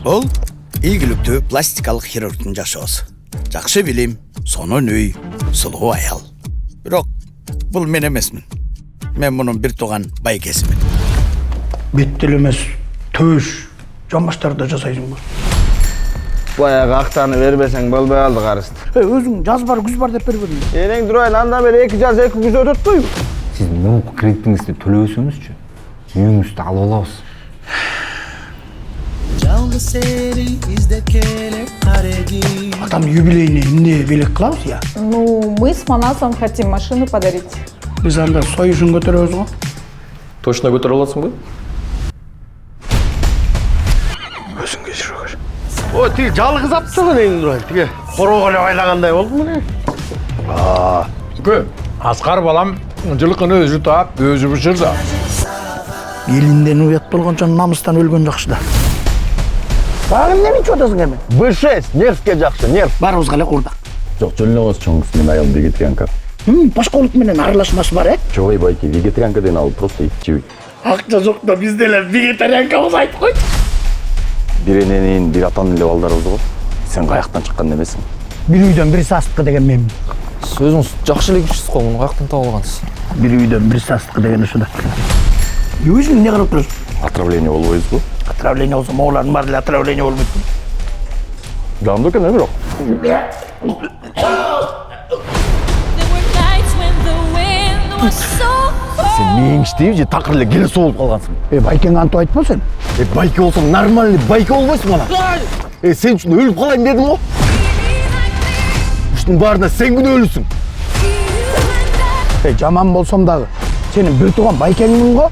Ол ийгилүктүү пластикалык хирургтун жашоосу. Жакшы билим, сонун үй, сулуу аял. Бирок бул мен эмесмин. Мен мунун бир тууган байкесимин. Беттел эмес, төш, жамбаштарды жасайсың. Баягы актаны бербесең болбой алды карыст. Өзүң жаз бар, күз бар деп бербедиң. Энең durayын андан бери 2 жаз 2 күз өтөт койбу? Сиз муңку кредитиңизди төлөбөсөңүзчү, үйүңүздү алып алабыз. Адам юбилейне эмне белек кылабыз я? Ну, мы с Манасом хотим машину подарить. Биз анда союзун көтөрөбүз го. Точно көтөрө аласыңбы? Өзүң кечиргөр. О, тиги жалгыз аптабы энең durayын, тиги короо эле байлагандай болду муну. Кө, Аскар балам жылкыны өзү таап, өзү бышырса. Элинден уят болгончо намыстан өлгөн жакшы да. Багым неме ичип атасың эми? B6, нервке жакшы, нерв. Барыбызга эле курдак. Жоқ, жөнлөңөз чоңгус мен айыл вегетарианка. Башка улут менен аралашмасы бар, Чогой байки вегетарианкаден ал просто ит жебейт. Акча жок да биз деле вегетарианкабыз айтып койчу. Бир эненин, бир атанын эле балдарыбыз го. Сен каяктан чыккан эмесиң? Бир үйдөн бир састыкы деген мен. Сиз өзүңүз жакшы эле кишисиз го, муну каяктан таап алгансыз? Бир үйдөн бир састыкы деген ушу да. Өзүң эмне кылып турасың? Отравление болбойбузбу? Отравление болсо моолардын баары эле отравление болбойт. Жандуу экен бирок. Сен мээң иштейби же такыр эле келе болуп калгансың? Байкең антып айтпа сен. Байке болсоң нормальный байке болбойсуң ана. Сен үчүн өлүп калайын дедим го. Ушунун баарына сен күнөө өлүсүң. Жаман болсом дагы сенин бир тууган байкеңмин го.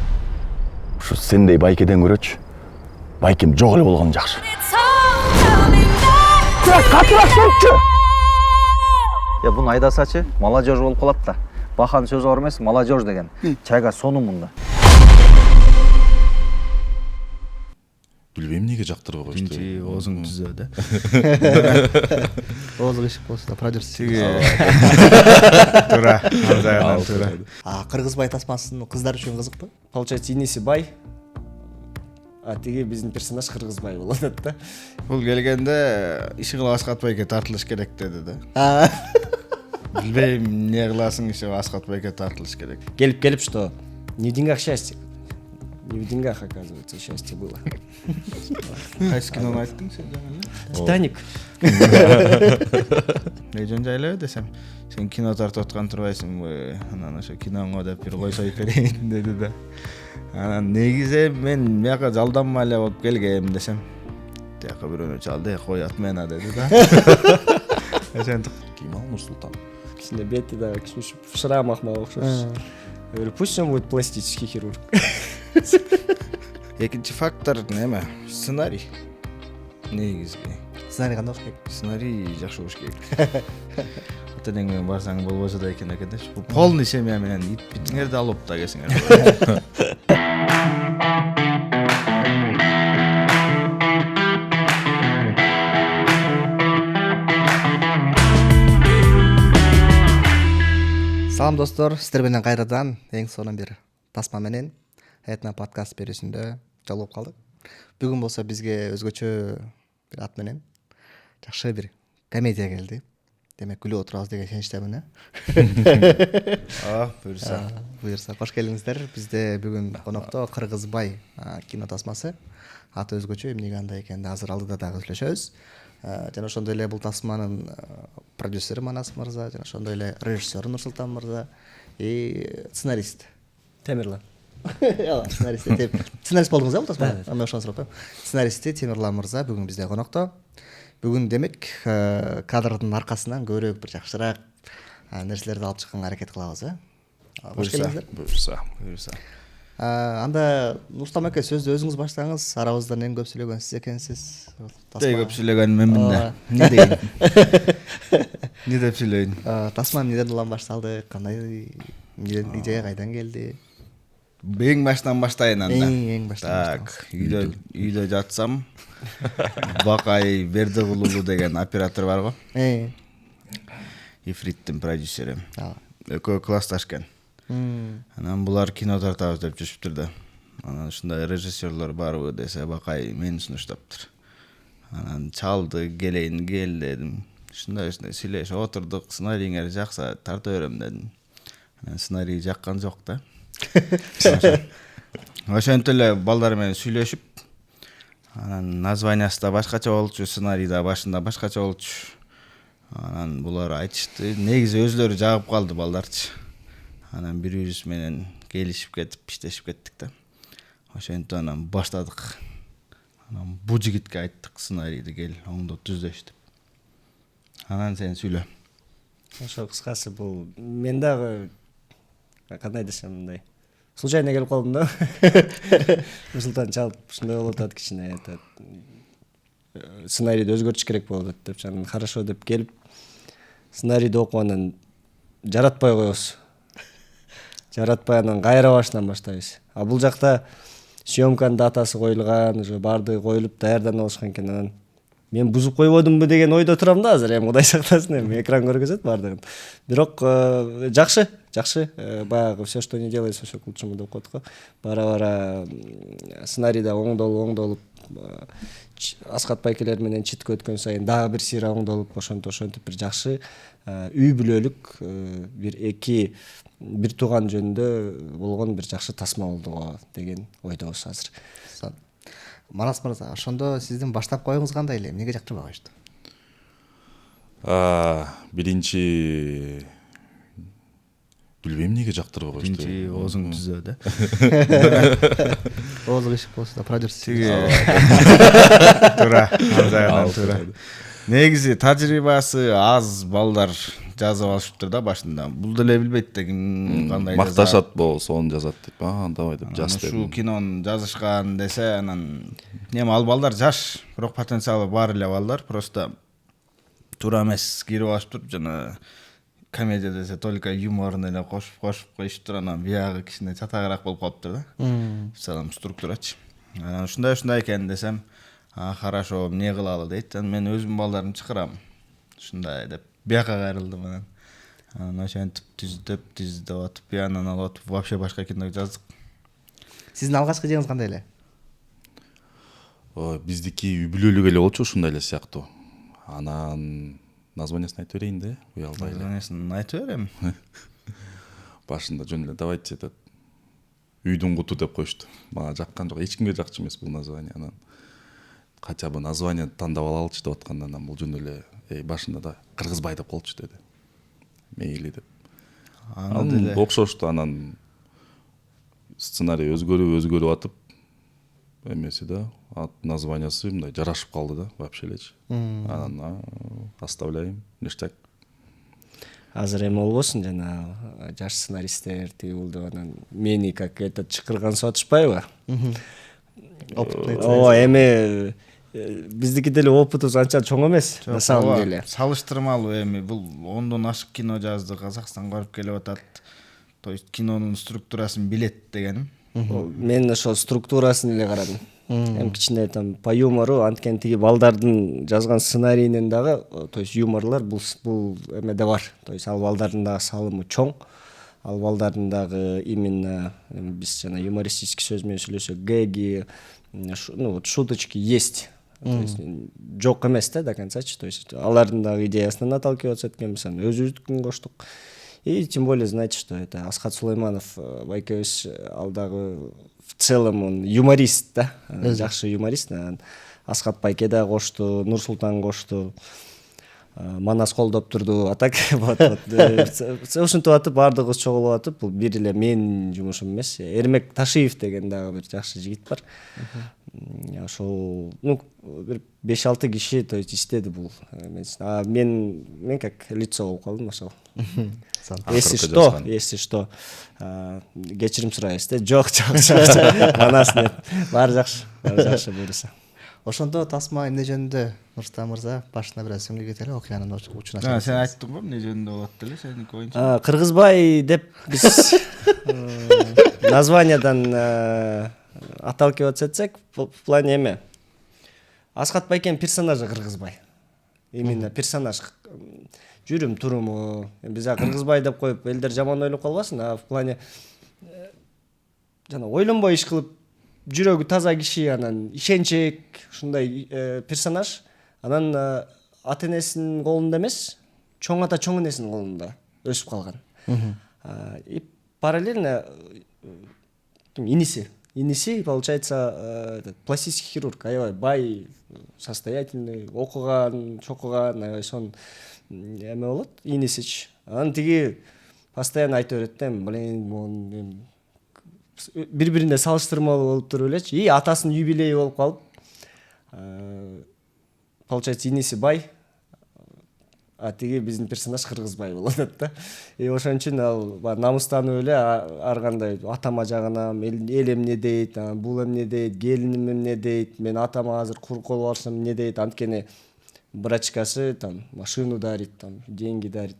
Ушу сендей байкеден көрөчү. Байкем жок эле болгон жакшы. Катыраак сөзчү. Буну айдасачы, молодежь болуп калат да. Бахан сөзү бар эмес, молодежь деген. Чайга сону мында. Билбейм неге жактырбай коюшту. Оозуң түзөө да. Оозу ишик болсо да продюсер. Туура. Туура. Кыргызбай тасмасынын кыздар үчүн кызыкпы? Получается, иниси бай, а тиги биздин персонаж кыргызбай болот да. Бул келгенде иши кылып Аскат байке тартылыш керек деди да. Билбейм, эмне кыласың, иши Аскат байке тартылыш керек. Келип, что не в деньгах счастье. Не в деньгах, оказывается, счастье было. Кайсы кинону айттың сен жаңа? Титаник. Жөн жайлы десем, сен кино тартып аткан турбайсыңбы? Анан ошо киноңо деп бир койсо берейин деди да. Анан негизи мен мияка жалданма эле болуп келгем десем, тияка бирөөнү чалды, кой отмена деди да. Сен Ким ал Нурсултан? Кичине бети да, кичине в шрамах мага окшош. Я говорю, пусть он будет пластический хирург. Экинчи фактор неме? Сценарий. Негизги. Сценарий кандай болуш керек? Сценарий жакшы болуш керек. Отенең менен барсаң болбосо да экен да. Бул полный семья менен ит бүтүңөрдү алып да келсиңер. Салам достор, сиздер менен кайрадан эң сонун бир тасма менен Этна подкаст берүүсүндө жолугуп калдык. Бүгүн болсо бизге өзгөчө бир ат менен жакшы бир комедия келди. Демек күлүп отурабыз деген ишеничтемин. Буюрса кош келиңиздер. Бизде бүгүн конокто Кыргызбай кино тасмасы. Аты өзгөчө, эмнеге андай экенин азыр алдыда дагы сүйлөшөбүз. Жана ошондой эле бул тасманын продюсери Манас мырза, жана ошондой эле режиссеру Нурсултан мырза и сценарист Темирлан. Сценарист болдуңуз бул тасмада? Мен ошону сурап коем. Сценаристи Темирлан мырза бүгүн бизде конокто. Бүгүн демек кадрдын аркасынан көбүрөөк бир жакшыраак нерселерди алып чыкканга аракет кылабыз, Кош келиңиздер. Буюрса. Анда Нурсултан ака сөздү өзүңүз баштаңыз. Арабыздан эң көп сүйлөгөн сиз экенсиз. Эң көп сүйлөгөн менмин да. Не дейин? Не деп сүйлөйүн? Тасма эмнеден улам башталды? Кандай идея кайдан келди? Эң баштан баштайын анда. Эң баштан. Так, үйдө жатсам, Бакай Бердигулуу деген оператор бар го. Ифриттин продюсери. Экөө классташ экен. Анан булар кино тартабыз деп жүрүптүр да. Анан ушундай режиссерлор барбы десе Бакай мени сунуштаптыр. Анан чалды, келейин кел дедим. Ушундай сүйлөшүп отурдук, сценарийиңер жакса тарта берем дедим. Анан сценарий жаккан жок да. Ошентип эле балдар менен сүйлөшүп, анан названиясы да башкача болчу, сценарий да башында башкача болчу. Анан булар айтышты, негизи өзлөрү жагып калды балдарчы. Анан бири-бирибиз менен келишип кетип, иштешип кеттик да. Ошентип анан баштадык. Анан бу жигитке айттык сценарийди кел, оңдо түздөш деп. Анан сен сүйлө. Ошо кыскасы бул мен дагы кандай десем мындай случайно келип калдым да. Нурсултан чалып ушундай болуп атат кичине айтат. Сценарийди өзгөртүш керек болуп атат деп анан хорошо деп келип сценарийди окуп анан жаратпай коебуз. Жаратпай анан кайра башынан баштайбыз. А бул жакта съемканын датасы коюлган, уже баардыгы коюлуп даярданып алышкан экен. Анан мен бузуп койбодумбу деген ойдо турам да азыр, эми Кудай сактасын, эми экран көргөзөт баардыгын. Бирок жакшы. Баягы все, что не делается, все к лучшему деп коет го. Бара-бара сценарийда оңдолуп, Аскат байкелер менен читкө өткөн сайын дагы бир сыйра оңдолуп, ошентип бир жакшы үй бүлөлүк бир тууган жөнүндө болгон бир жакшы тасма болду го деген ойдобуз азыр. Манас мырза, ошондо сиздин баштап коюңуз кандай эле? Эмнеге жактырбай коюшту? Биринчи билбейм эмнеге жактырбай коюшту. Биринчи оозуң түзөө да. Оозу ишик болсо да продюсер. Туура. Негизи тажрыйбасы аз балдар жазып алышыптыр да башында. Бул деле билбейт да ким кандай макташат болсо сону жазат деп. Давай деп жаз деп. Ушу кинону жазышкан десе, анан ал балдар жаш, бирок потенциалы бар эле балдар, просто туура эмес кирип алышыптыр. Жана комедия десе только юморун эле кошуп коюштур, анан биягы кичине чатагыраак болуп калыптыр да. В целом структурачы. Анан ушундай экен десем, хорошо, эмне кылалы дейт. Мен өзүм балдарымды чакырам. Ушундай деп бияка кайрылдым анан. Анан ошентип түздөп атып, пианон алып атып, вообще башка кино жаздык. Сиздин алгачкы жеңиңиз кандай эле? Биздики үй бүлөлүк эле болчу, ушундай эле сыяктуу. Анан названиясын айтып берейин да, уялбай эле. Названиясын айтып берем. Башында жөн эле давайте этот үйдүн куту деп коюшту. Мага жаккан жок, эч кимге жакчу эмес бул название. Анан хотя бы название тандап алалычы деп атканда, анан бул жөн эле башында да Кыргызбай деп колчу деди. Мейли деп. Анан окшошту, анан сценарий өзгөрүп атып эмеси да, названиясы мындай жарашып калды да, вообще элечи. Анан оставляем, ништяк. Азыр эме болбосун, жана жаш сценаристтер тигил деп анан мени как этот чыкыргансып атышпайбы? Ооба, эми биздики деле опытыбыз анча чоң эмес, на самом деле. Салыштырмалуу эми бул 10дон ашык кино жазды, Казакстанга барып келип атат. То есть кинонун структурасын билет дегеним. Мен ошо структурасын эле карадым. Эми кичине там по юмору, анткени тиги балдардын жазган сценарийинен дагы, то есть юморлор бул эмеде бар. То есть ал балдардын дагы салымы чоң. Ал балдардын дагы именно биз жана юмористический сөз менен сүйлөсөк, гэги, шуточки есть. То есть жок эмес да до концачы. То есть алардын дагы идеясынан отталкиваться эткенбиз, өзүбүздүкүн коштук. И тем более, знаете, что это Аскат Сулайманов, байкебиз, ал дагы в целом он юморист, да, жакшы юморист. Аскат байке да кошту, Нурсултан кошту, Манас колдоп турду, а так вот. Ушинтип атып баардыгыбыз чогулуп атып, бул бир эле менин жумушум эмес. Эрмек Ташиев деген дагы бир жакшы жигит бар. Ошол, бир 5-6 киши, то есть иштеди бул. А мен как лицо болуп калдым ошол. Если что, кечирим сурайбыз да. Жок. Манас нет. Баары жакшы буюрса. Ошондо тасма эмне жөнүндө Нурсултан мырза башына бир сөңгү кетели, окуянын учуна чыгып. Сен айттың го эмне жөнүндө болот деле, сеники оюнчу. Кыргызбай деп биз названиядан отталкиваться этсек, в плане эме. Аскат байкенин персонажы Кыргызбай. Именно персонаж. Жүрүм туруму, биз Кыргызбай деп коюп элдер жаман ойлоп калбасын, а в плане жана ойлонбой иш кылып жүрөгү таза киши, анан ишенчек ушундай персонаж. Анан ата энесинин колунда эмес, чоң ата чоң энесинин колунда өсүп калган. И параллельно иниси получается пластический хирург, аябай бай, состоятельный, окуган, чокуган, аябай сон эме болот, инисич. Анан тиги постоянно айтып берет да, блин, бири-бирине салыштырмалуу болуп туруп элечи. И атасынын юбилейи болуп калып, получается иниси бай, а тиги биздин персонаж кыргызбай болуп атат да. И ошон үчүн ал намыстанып эле ар кандай атама жагынам, эл эмне дейт, бул эмне дейт, келиним эмне дейт, мен атама азыр курк болуп алсам эмне дейт, анткени брачкасы там машину дарит, там деньги дарит.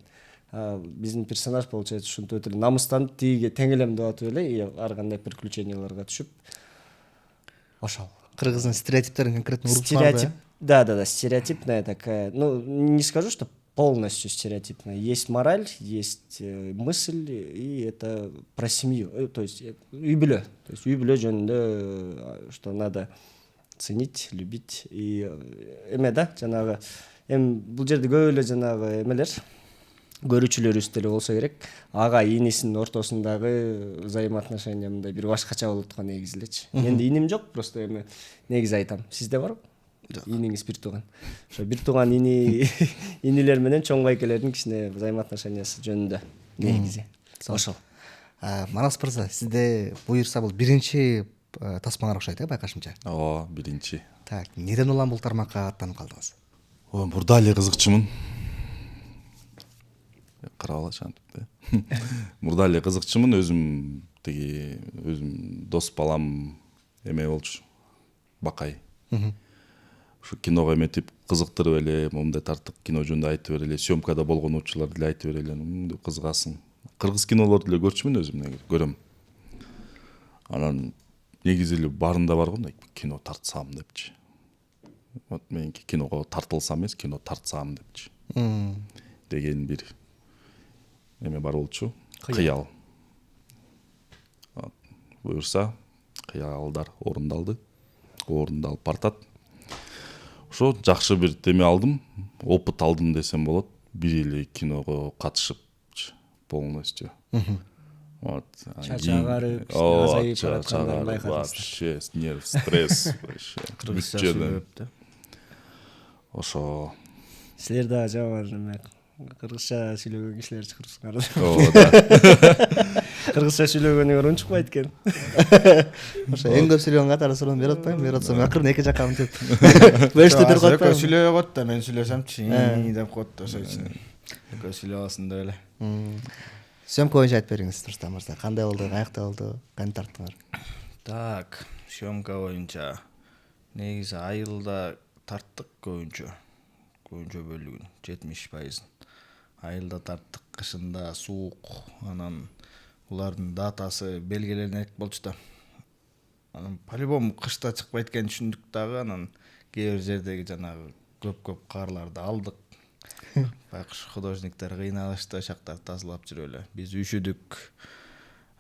Биздин персонаж получается ушинтип эле намыстанып тиге теңелем деп атып эле, и ар кандай приключенияларга түшүп ошол. Кыргыздын стереотиптерин конкретно Стереотип, да, стереотипная такая. Ну, не скажу, что полностью стереотипная. Есть мораль, есть мысль, и это про семью. То есть үй бүлө. То есть үй бүлө жөнүндө, что надо ценить, любить. И эме да, жанагы бул жерде көп эле жанагы эмелер, көрүүчүлөрүбүз деле болсо керек. Ага инисинин ортосундагы взаимоотношения мындай бир башкача болуп аткан негизи элечи. Менде иним жок, просто эме негизи айтам. Сизде барбы? Иниңиз бир тууган. Ошо бир тууган инилер менен чоң байкелердин кичине взаимоотношениясы жөнүндө негизи. Ошол. Манас мырза, сизде буюрса бул биринчи тасмаңар окшойт, байкашымча. Ооба, биринчи. Так, неден улам бул тармакка аттанып калдыңыз? Мурда эле кызыкчумун. Карап алачы антип да. Мурда эле кызыкчумун, өзүм дос балам эме болчу. Бакай. Ушу киного эметип кызыктырып эле, момундай тартып кино жөнүндө айтып берели, съемкада болгон учурлар деле айтып берели, деп кызыгасың. Кыргыз кинолорду деле көрчүмүн өзүм, көрөм. Анан негизи эле барында бар го, мындай кино тартсам депчи. Вот меники киного тартылсам эмес, кино тартсам депчи. Деген бир эме бар болчу, кыял. Буюрса, кыялдар орундалып бартат. Ошо жакшы бир теме алдым, опыт алдым десем болот. Бир эле киного катышып полностью. Вот. Чачагары, азайып бараткандарын байкадыңыздар. Вообще, нерв, стресс, вообще. Кыргызча сүйлөп да. Ошо. Силер да жаман кыргызча сүйлөгөн кишилер чыкырсыңар. Ооба да. Кыргызча сүйлөгөнүңөр унчукпайт экен. Ошо эң көп сүйлөгөн катары суроону берип атпайбы? Берип атсам акырын эки жакка мынтип. Бөлүштүрүп коюп атпайбы? Сүйлөп коет да, мен сүйлөсөмчү, деп коет да, ошол үчүн. Экөө сүйлөп алсын деп эле. Съемка боюнча айтып бериңиз, Рустам мырза. Кандай болду, каякта болду, кантип тарттыңар? Так, съемка боюнча негизи айылда тарттык көбүнчө бөлүгүн, 70%. Айылда тарттык, кышында суук, анан булардын датасы белгиленет болчу да. Анан по-любому кышта чыкпайт экенин түшүндүк дагы, анан кээ бир жердеги жанагы көп карларды алдык. Байкуш художниктер кыйналышты, шактар тазалап жүрүп эле. Биз үшүдүк.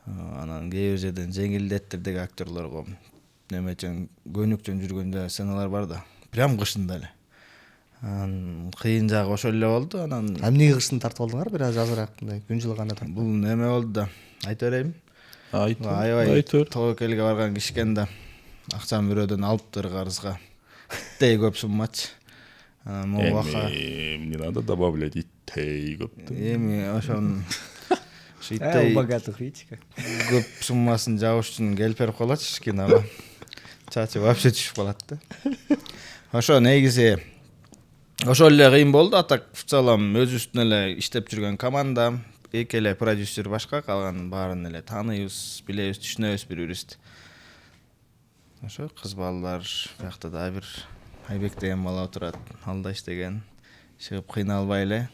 Анан кээ бир жерден жеңилдеттердеги актерлорго немечен көнүкчөн жүргөндө сценалар бар да. Прям кышында эле. Кыйын жагы ошол эле болду. Анан эмнеге кышын тартып алдыңар? Бир аз азыраак мындай күн жылы кандай тартып? Бул неме болду да. Айта берейинби? Аябай Тобокелге барган кишкен да. Акчаны бирөөдөн алыптыр карызга. Иттей көп суммачы. Не надо добавлять иттей көп. Эми ошон У богатых, видите как? Көп суммасын жабыш үчүн келип берип калачы киного. Чачы вообще түшүп калат да. Ошо негизи ошол эле кыйын болду. А так в целом өзүбүздүн эле иштеп жүргөн команда, эки эле продюсер башка, калган баарын эле тааныйбыз, билебиз, түшүнөбүз бири-бирибизди. Ошо кыз балдар, биякта да бир Айбек деген бала отурат, алда иштеген, чыгып кыйналбай эле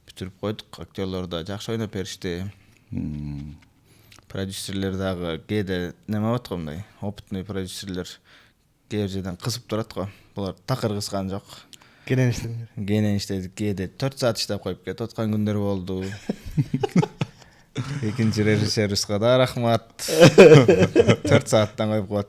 бүтүрүп койдук. Актерлор да жакшы ойноп беришти. Продюсерлер дагы кээде неме болот го, мындай опытный продюсерлер кээ бир жерден кызып турат го. Булар такыр кыскан жок. Кенен иштедик, кээде 4 саат иштеп коюп кетип аткан күндөр болду. Экинчи режиссерибизге да рахмат. 4 сааттан коюп коет.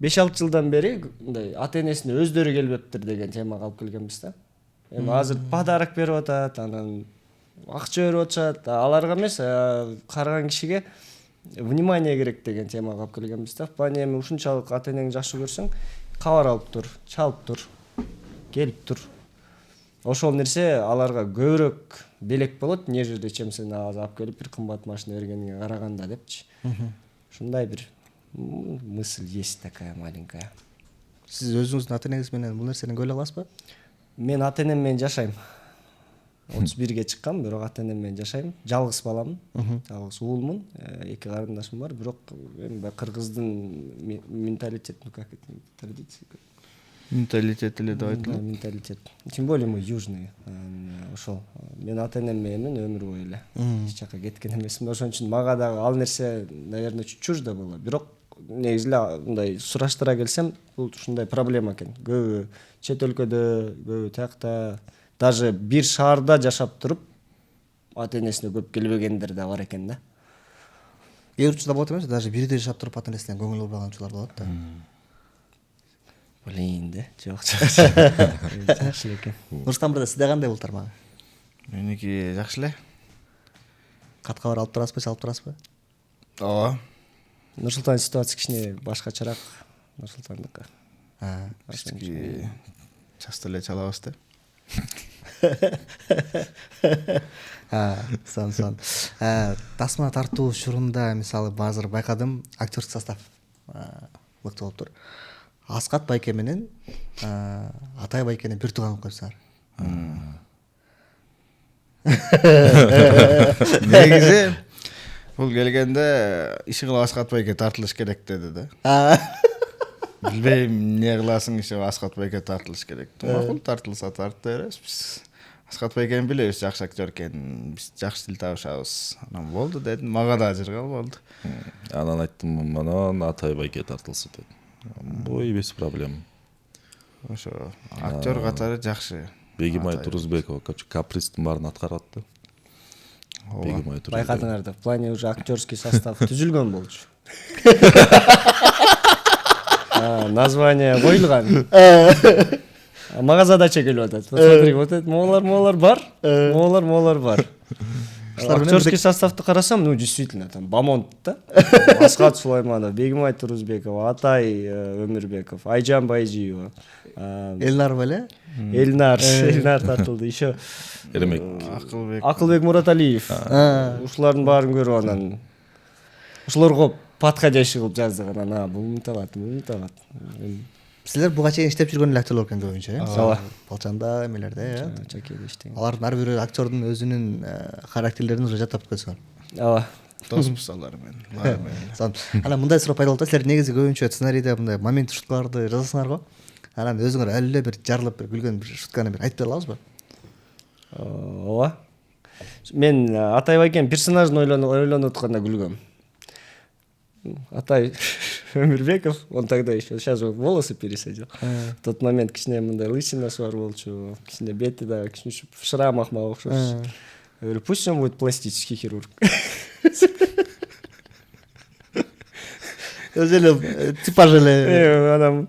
5-6 жылдан бери мындай ата энесине өздөрү келбептир деген темага алып келгенбиз да. Эми азыр подарок берип атат, анан акча берип атышат, аларга эмес, караган кишиге внимание керек деген темага алып келгенбиз да. В плане эми ушунчалык ата энеңди жакшы көрсөң, кабар алып тур, чалып тур, келип тур. Ошол нерсе аларга көбүрөөк белек болот, нежели чем сен алып келип бир кымбат машина бергениңе караганда депчи. Ушундай бир мысль есть такая маленькая. Сиз өзүңүздүн ата энеңиз менен бул нерсени көйлөй аласызбы? Мен ата энем менен жашайм. 31-ге чыккам, бирок ата энем менен жашайм. Жалгыз баламын, жалгыз уулмун, 2 карындашым бар, бирок эми кыргыздын менталитетин, как это, традиция. Менталитет эле деп айтылат. Менталитет. Тем более мы южные. Ошол. Мен ата энем менен өмүр бою эле эч жака кеткен эмесмин. Ошон үчүн мага дагы ал нерсе, наверное, чуждо болот. Бирок негизи эле мындай сураштыра келсем, бул ушундай проблема экен. Көбү чет өлкөдө, көбү тиякта, даже бир шаарда жашап туруп ата энесине көп келбегендер да бар экен да. Кээ бир учурда болот эмес, даже бирде жашап туруп ата энесине көңүл бурбаган учурлар болот да. Блин, да? Жок. Жакшы эле экен. Нурстан мырза, сизде кандай бул тармагы? Меники жакшы эле. Кат кабар алып турасызбы, чалып турасызбы? Ооба. Нурсултан ситуация кичине башкачараак. Нурсултандыкы. Биздики часто эле чалабыз да. Сон. Тасма тартуу учурунда мисалы азыр байкадым, актерский состав мыкты болуп тур. Аскат байке менен Атай байкени бир тууган кылып койсуңар. Негизи бул келгенде иши кылып Аскат байке тартылыш керек деди да. Билбейм, эмне кыласың иши Аскат байке тартылыш керек. Макул, тартылса тарта беребиз. Аскат байкени билебиз, жакшы актер экен, биз жакшы тил табышабыз. Анан болду дедим, мага да жыргал болду. Анан айттым, манан Атай байке тартылсы деди. Бой без проблем. Ошо актер катары жакшы. Бегимай Турузбекова капристин баарын аткарат да. Бегимай Турузбекова. Байкадыңар да, в плане уже актерский состав түзүлгөн болчу. Название коюлган. Мага задача келип атат. Смотри, вот это молар бар. Молар бар. Актерский составты карасам, ну действительно там Бамонт да. Аскат Сулайманов, Бегимай Турузбекова, Атай Өмүрбеков, Айжан Байжиева. Элнар беле? Элнар тартылды. Еще Эремек. Акылбек Мураталиев. Ушулардын баарын көрүп анан ушуларга подходящий кылып жаздык анан бул мынтабат. Силер буга чейин иштеп жүргөн эле актерлор экен көбүнчө, э? Ооба. Балчанда, эмелерде, э? Чакеде иштеген. Алардын ар бирөө актердун өзүнүн характерлерин уже жаттап койсуңар. Ооба. Доспуз алар менен. Анан мындай суроо пайда болот да, силер негизи көбүнчө сценарийде мындай момент шуткаларды жазасыңар го. Анан өзүңөр әлі эле бир жарылып бир күлгөн бир шутканы бир айтып бере алабызбы? Ооба. Мен Атай байкен персонажын ойлонуп атканда күлгөм. Атай Өмүрбеков, он тогда еще, сейчас волосы пересадил. В тот момент кичине мындай лысинасы бар болчу, кичине бети да кичине в шрамах мага окшош. Я говорю, пусть он будет пластический хирург. Типаж эле. Анан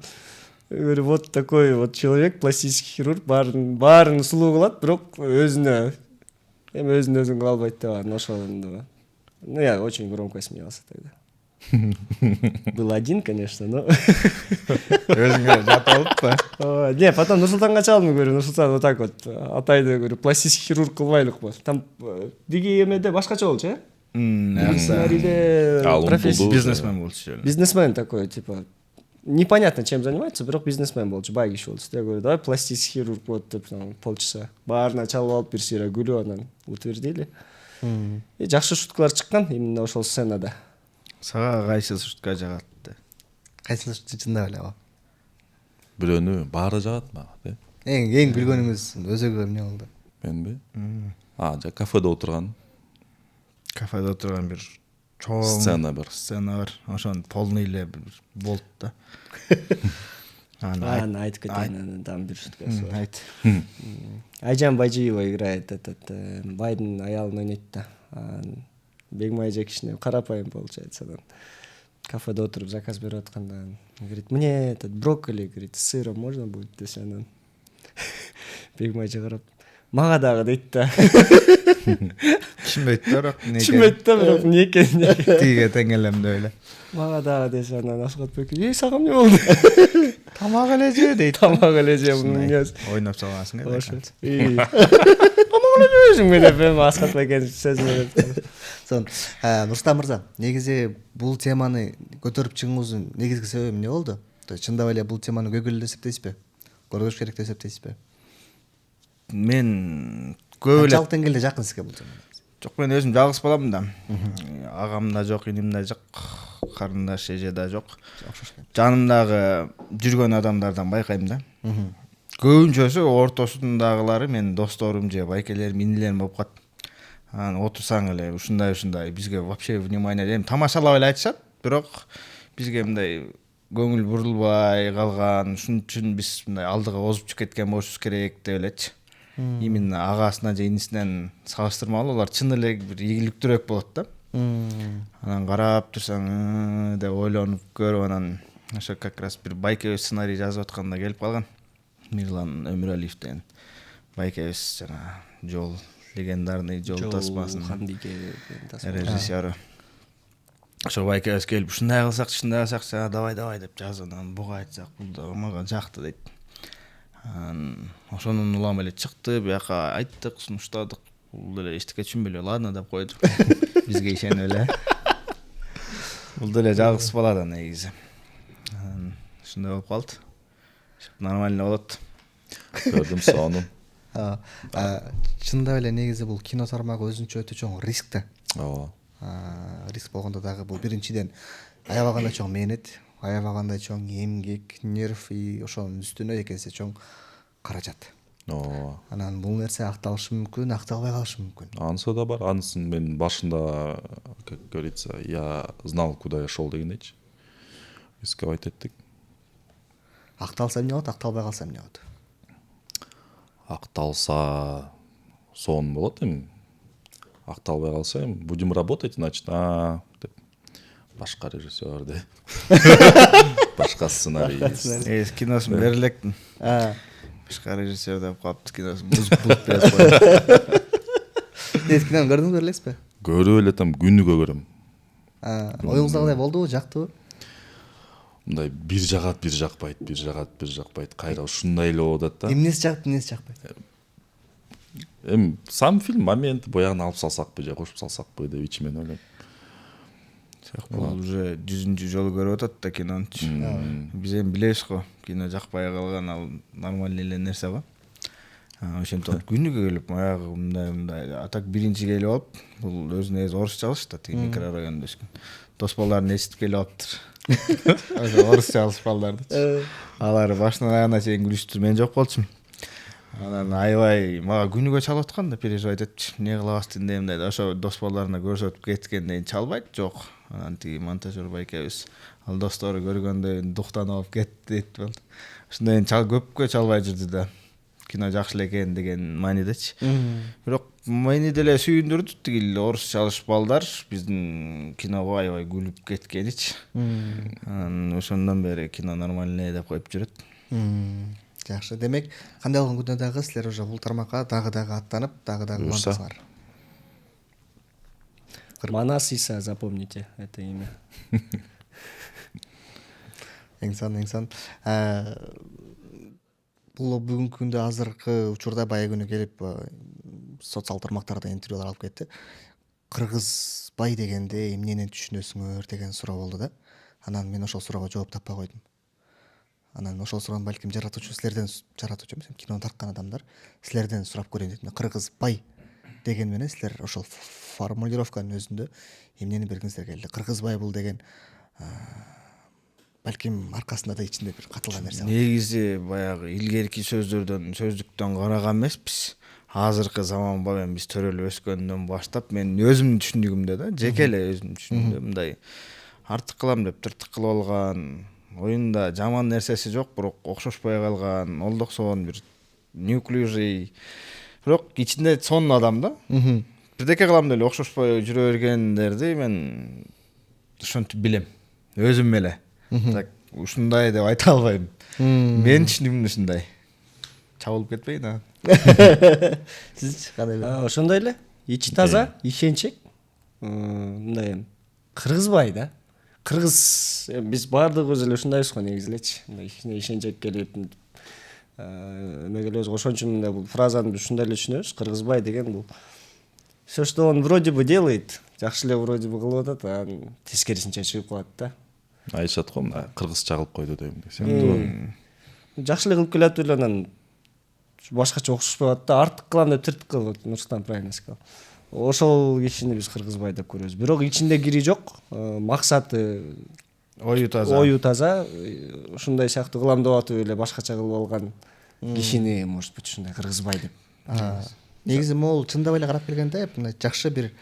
говорю, вот такой вот человек, пластический хирург, баарын сулуу кылат, бирок өзүнө өзүн кыла албайт да, ошол. Ну я очень громко смеялся тогда. Был один, конечно, но... Өзүңө жаталып. Не, потом Нурсултанга чалдым, говорю, Нурсултан вот так вот, Атайды, говорю, пластический хирург кылбайлыкпы. Там биги эмеде башкача болчу, э? Сценарийде профессия. Бизнесмен болчу. Бизнесмен такой, типа, непонятно чем занимается, бирок бизнесмен болчу, бай киши болчу. Я говорю, давай пластический хирург вот деп полчаса. Баарына чалып алып бир сыйра күлүп анан утвердили. И жакшы шуткалар чыккан именно ошол сценада. Сага кайсы шутка жагат? Кайсы шутка чындап эле ба? Бирөөнү баары жагат мага, да. Эң күлгөнүңүз өзөгө эмне болду? Менби? Кафеде отурган. Кафеде отурган бир чоң сцена бар. Ошон полный эле болду да. Айтып кетейин, там бир шуткасы бар. Айт. Айжан Байжиева играет байдын аялын ойнойт да. Бегимай эже кичине карапайым получается. кафеде отырып заказ беріп жатқанда говорит, мне этот брокколи, говорит, с сыром можно будет десе, анан Бегмайчы қарап, маға дағы дейді да. Түсінбейді да, бірақ не Түсінбейді да, бірақ не екен. Тиге теңелемді ойлы. Маға дағы десе, анан Асқат Беке, саған не болды? Тамақ әлеже дейді. Тамақ әлеже бұның несі. Ойнап салғансың ғой. Тамақ әлеже мен әпем Асқат Бекенің сөзін. Сон, Нұрстан мырза, негізі бұл теманы көтеріп шығуыңыздың негізгі себебі не болды? Шындап эле бұл теманы көгілді есептейсіз бе? Көргөш керек деп есептейсіз бе? Мен көбөлек Қаншалық деңгейде жақын сізге бұл тема? Жоқ, мен өзім жалғыз баламын да. Ағам да жоқ, инем да жоқ, қарындаш эже да жоқ. Жанымдағы жүрген адамдардан байқаймын да. Көбінчөсі ортосындағылары мен досторым же байкелерім, инилерим болып калат. Отырсаң эле ушундай бизге вообще внимание дем тамашалап эле айтышат, бирок бизге мындай көңүл бурулбай калган, ушун үчүн биз мындай алдыга озуп чыгып кеткен болушубуз керек деп элечи. Именно агасына же инисинен салыштырмалуу алар чын эле бир ийгиликтүүрөөк болот да. Анан карап турсаң деп ойлонуп көрүп анан ошо как раз бир байкебиз сценарий жазып атканда келип калган. Мирлан Өмүралиев деген байкебиз жана жол легендарный жол тасмасынын режиссеру. Ошо байкебиз келип ушундай кылсак, давай деп жазып анан буга айтсак, бул да мага жакты дейт. Ошонун улам эле чыкты, бияка айттык, сунуштадык. Бул деле эчтеке түшүнбөй эле, ладно деп койду. Бизге ишенип эле. Бул деле жалгыз бала да негизи. Ушундай болуп калды. Нормально болот. Көрдүм сону. Чындап эле негизи бул кино тармагы өзүнчө өтө чоң риск да. Ооба. Риск болгондо дагы бул биринчиден аябагандай чоң мээнет, аябагандай чоң эмгек, нерв и ошонун үстүнө экенсе чоң каражат. Ооба. Анан бул нерсе акталышы мүмкүн, акталбай калышы мүмкүн. Анысы да бар. Анысын мен башында, как говорится, я знал, куда я шел дегендейчи. Рисковать эттик. Акталса эмне болот, акталбай калса эмне болот? Акталса сон болот эми. Акталбай калса эми будем работать, значит, деп башка режиссер де. Башка сценарист. Киносун берилектин. Башка режиссер деп калыптыр, киносун бузуп берип койду. Кинону көрдүңүз элесизби? Көрүп элетем, күнүгө көрөм. Оюңуздагыдай болдубу, жактыбы? Мындай бир жагат, бир жакпайт, бир жагат, бир жакпайт. Кайра ушундай эле болуп атат да. Эмнеси жагат, эмнеси жакпайт? Эми сам фильм момент боягын алып салсакпы же кошуп салсакпы деп ичимен ойлойм. Бул уже 100-нчү жолу көрүп атат да кинонучу. Биз эми билебиз го, кино жакпай калган ал нормальный эле нерсе го. Ошентип күнүгө келип баягы мындай а так биринчи келип алып, бул өзүнө өзү орусча алыш да, тиги микрорайондо өскөн. Дос балдарын естип келип алыптыр. Ошо орусча алыш балдарды. Алар башынан аягына чейин күлүштүр, мен жок болчумун. Анан аябай мага күнүгө чалып аткан да, переживать этчи. Эмне кылабастын дейм дейт. Ошо дос балдарына көрсөтүп кеткенден чалбайт, жок. Анан тиги монтажер байкебиз ал достору көргөндө дуктанып алып кетти дейт болду. Ошондой көпкө чалбай жүрдү да. Кино жакшы эле экен деген маанидечи. Бирок мени деле сүйүндүрдү тиги орусча алыш балдар биздин киного аябай күлүп кеткеничи. Анан ошондон бери кино нормальный деп коюп жүрөт. Жакшы. Демек, кандай болгон күндө дагы силер уже бул тармакка дагы аттанып, дагы улантасыңар. Манас Иса, запомните это имя. Эң Бул бүгүнкү күндө азыркы учурда баягы күнү келип социал тармактарда интервьюлар алып кетти. Кыргыз бай дегенде эмнени түшүнөсүңөр деген суроо болду да. Анан мен ошол суроого жооп таппай койдум. Анан ошол суроону балким жаратуучу силерден жаратуучу эмес, кинону тарткан адамдар силерден сурап көрөйүн дедим. Кыргыз бай деген менен силер ошол формулировканын өзүндө эмнени бергиңиздер келди. Кыргыз бай бул деген балким аркасында да ичинде бир катылган нерсе бар. Негизи баягы илгерки сөздүктөн караган эмеспиз. Азыркы заманбап биз төрөлүп өскөндөн баштап мен өзүмдүн түшүндүгүмдө да, жеке эле өзүмдүн түшүндүгүмдө мындай артык кылам деп тыртык кылып алган, оюнда жаман нерсеси жок, бирок окшошпой калган, олдоксон бир неуклюжий, бирок ичинде сонун адам да. Бирдеке кылам деп эле окшошпой жүрө бергендерди мен ошентип билем. өзүм эле так ушундай деп айта албайм. Мен түшүнүм ушундай. Чабылып кетпейин а. Сиз кандай эле? Ошондой эле. Ичи таза, ишенчек. Мындай эми кыргызбай да. Кыргыз биз баардыгыбыз эле ушундайбыз го негизи элечи. Мындай ишенчек келип эмеге элебиз. Ошон үчүн мындай бул фразаны биз ушундай эле түшүнөбүз. Кыргызбай деген бул все, что он вроде бы делает, жакшы эле вроде бы кылып атат, анан тескерисинче чыгып калат да. Айтышат го мына кыргызча кылып койду дейм десем. Жакшы эле кылып келатып эле анан башкача окшошпой атат да. Артык кылам деп тыртык кылып Нурсултан правильно сказал. Ошол кишини биз кыргызбай деп көрөбүз. Бирок ичинде кири жок, максаты Ою таза. Ою таза, ушундай сыяктуу кылам деп атып эле башкача кылып алган кишини может быть ушундай кыргызбай деп. Негизи могул чындап эле карап келгенде жакшы бир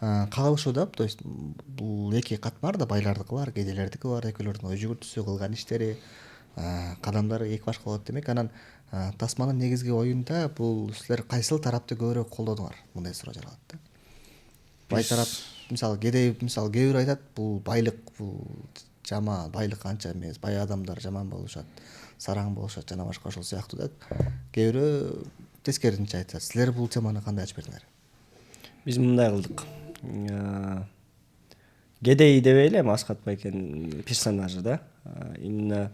кагылышуу да, то есть бул эки катмар да, байлардыкы бар, кедейлердики бар, экөөлөрдүн ой жүгүртүүсү, кылган иштери, кадамдары эки башка болот демек. Анан тасманын негизги оюнда бул силер кайсыл тарапты көбүрөөк колдодуңар? Мындай суроо жаралат да. Бай тарап, мисалы кедей, мисалы кээ бир айтат, бул байлык, бул жаман, байлык анча эмес, бай адамдар жаман болушат, сараң болушат жана башка ошол сыяктуу да. Кээ бирөө тескерисинче айтат. Силер бул теманы кандай ачып бердиңер? Биз мындай кылдык. Кедей дебейли эми Аскат Байкенин персонажы да. Именно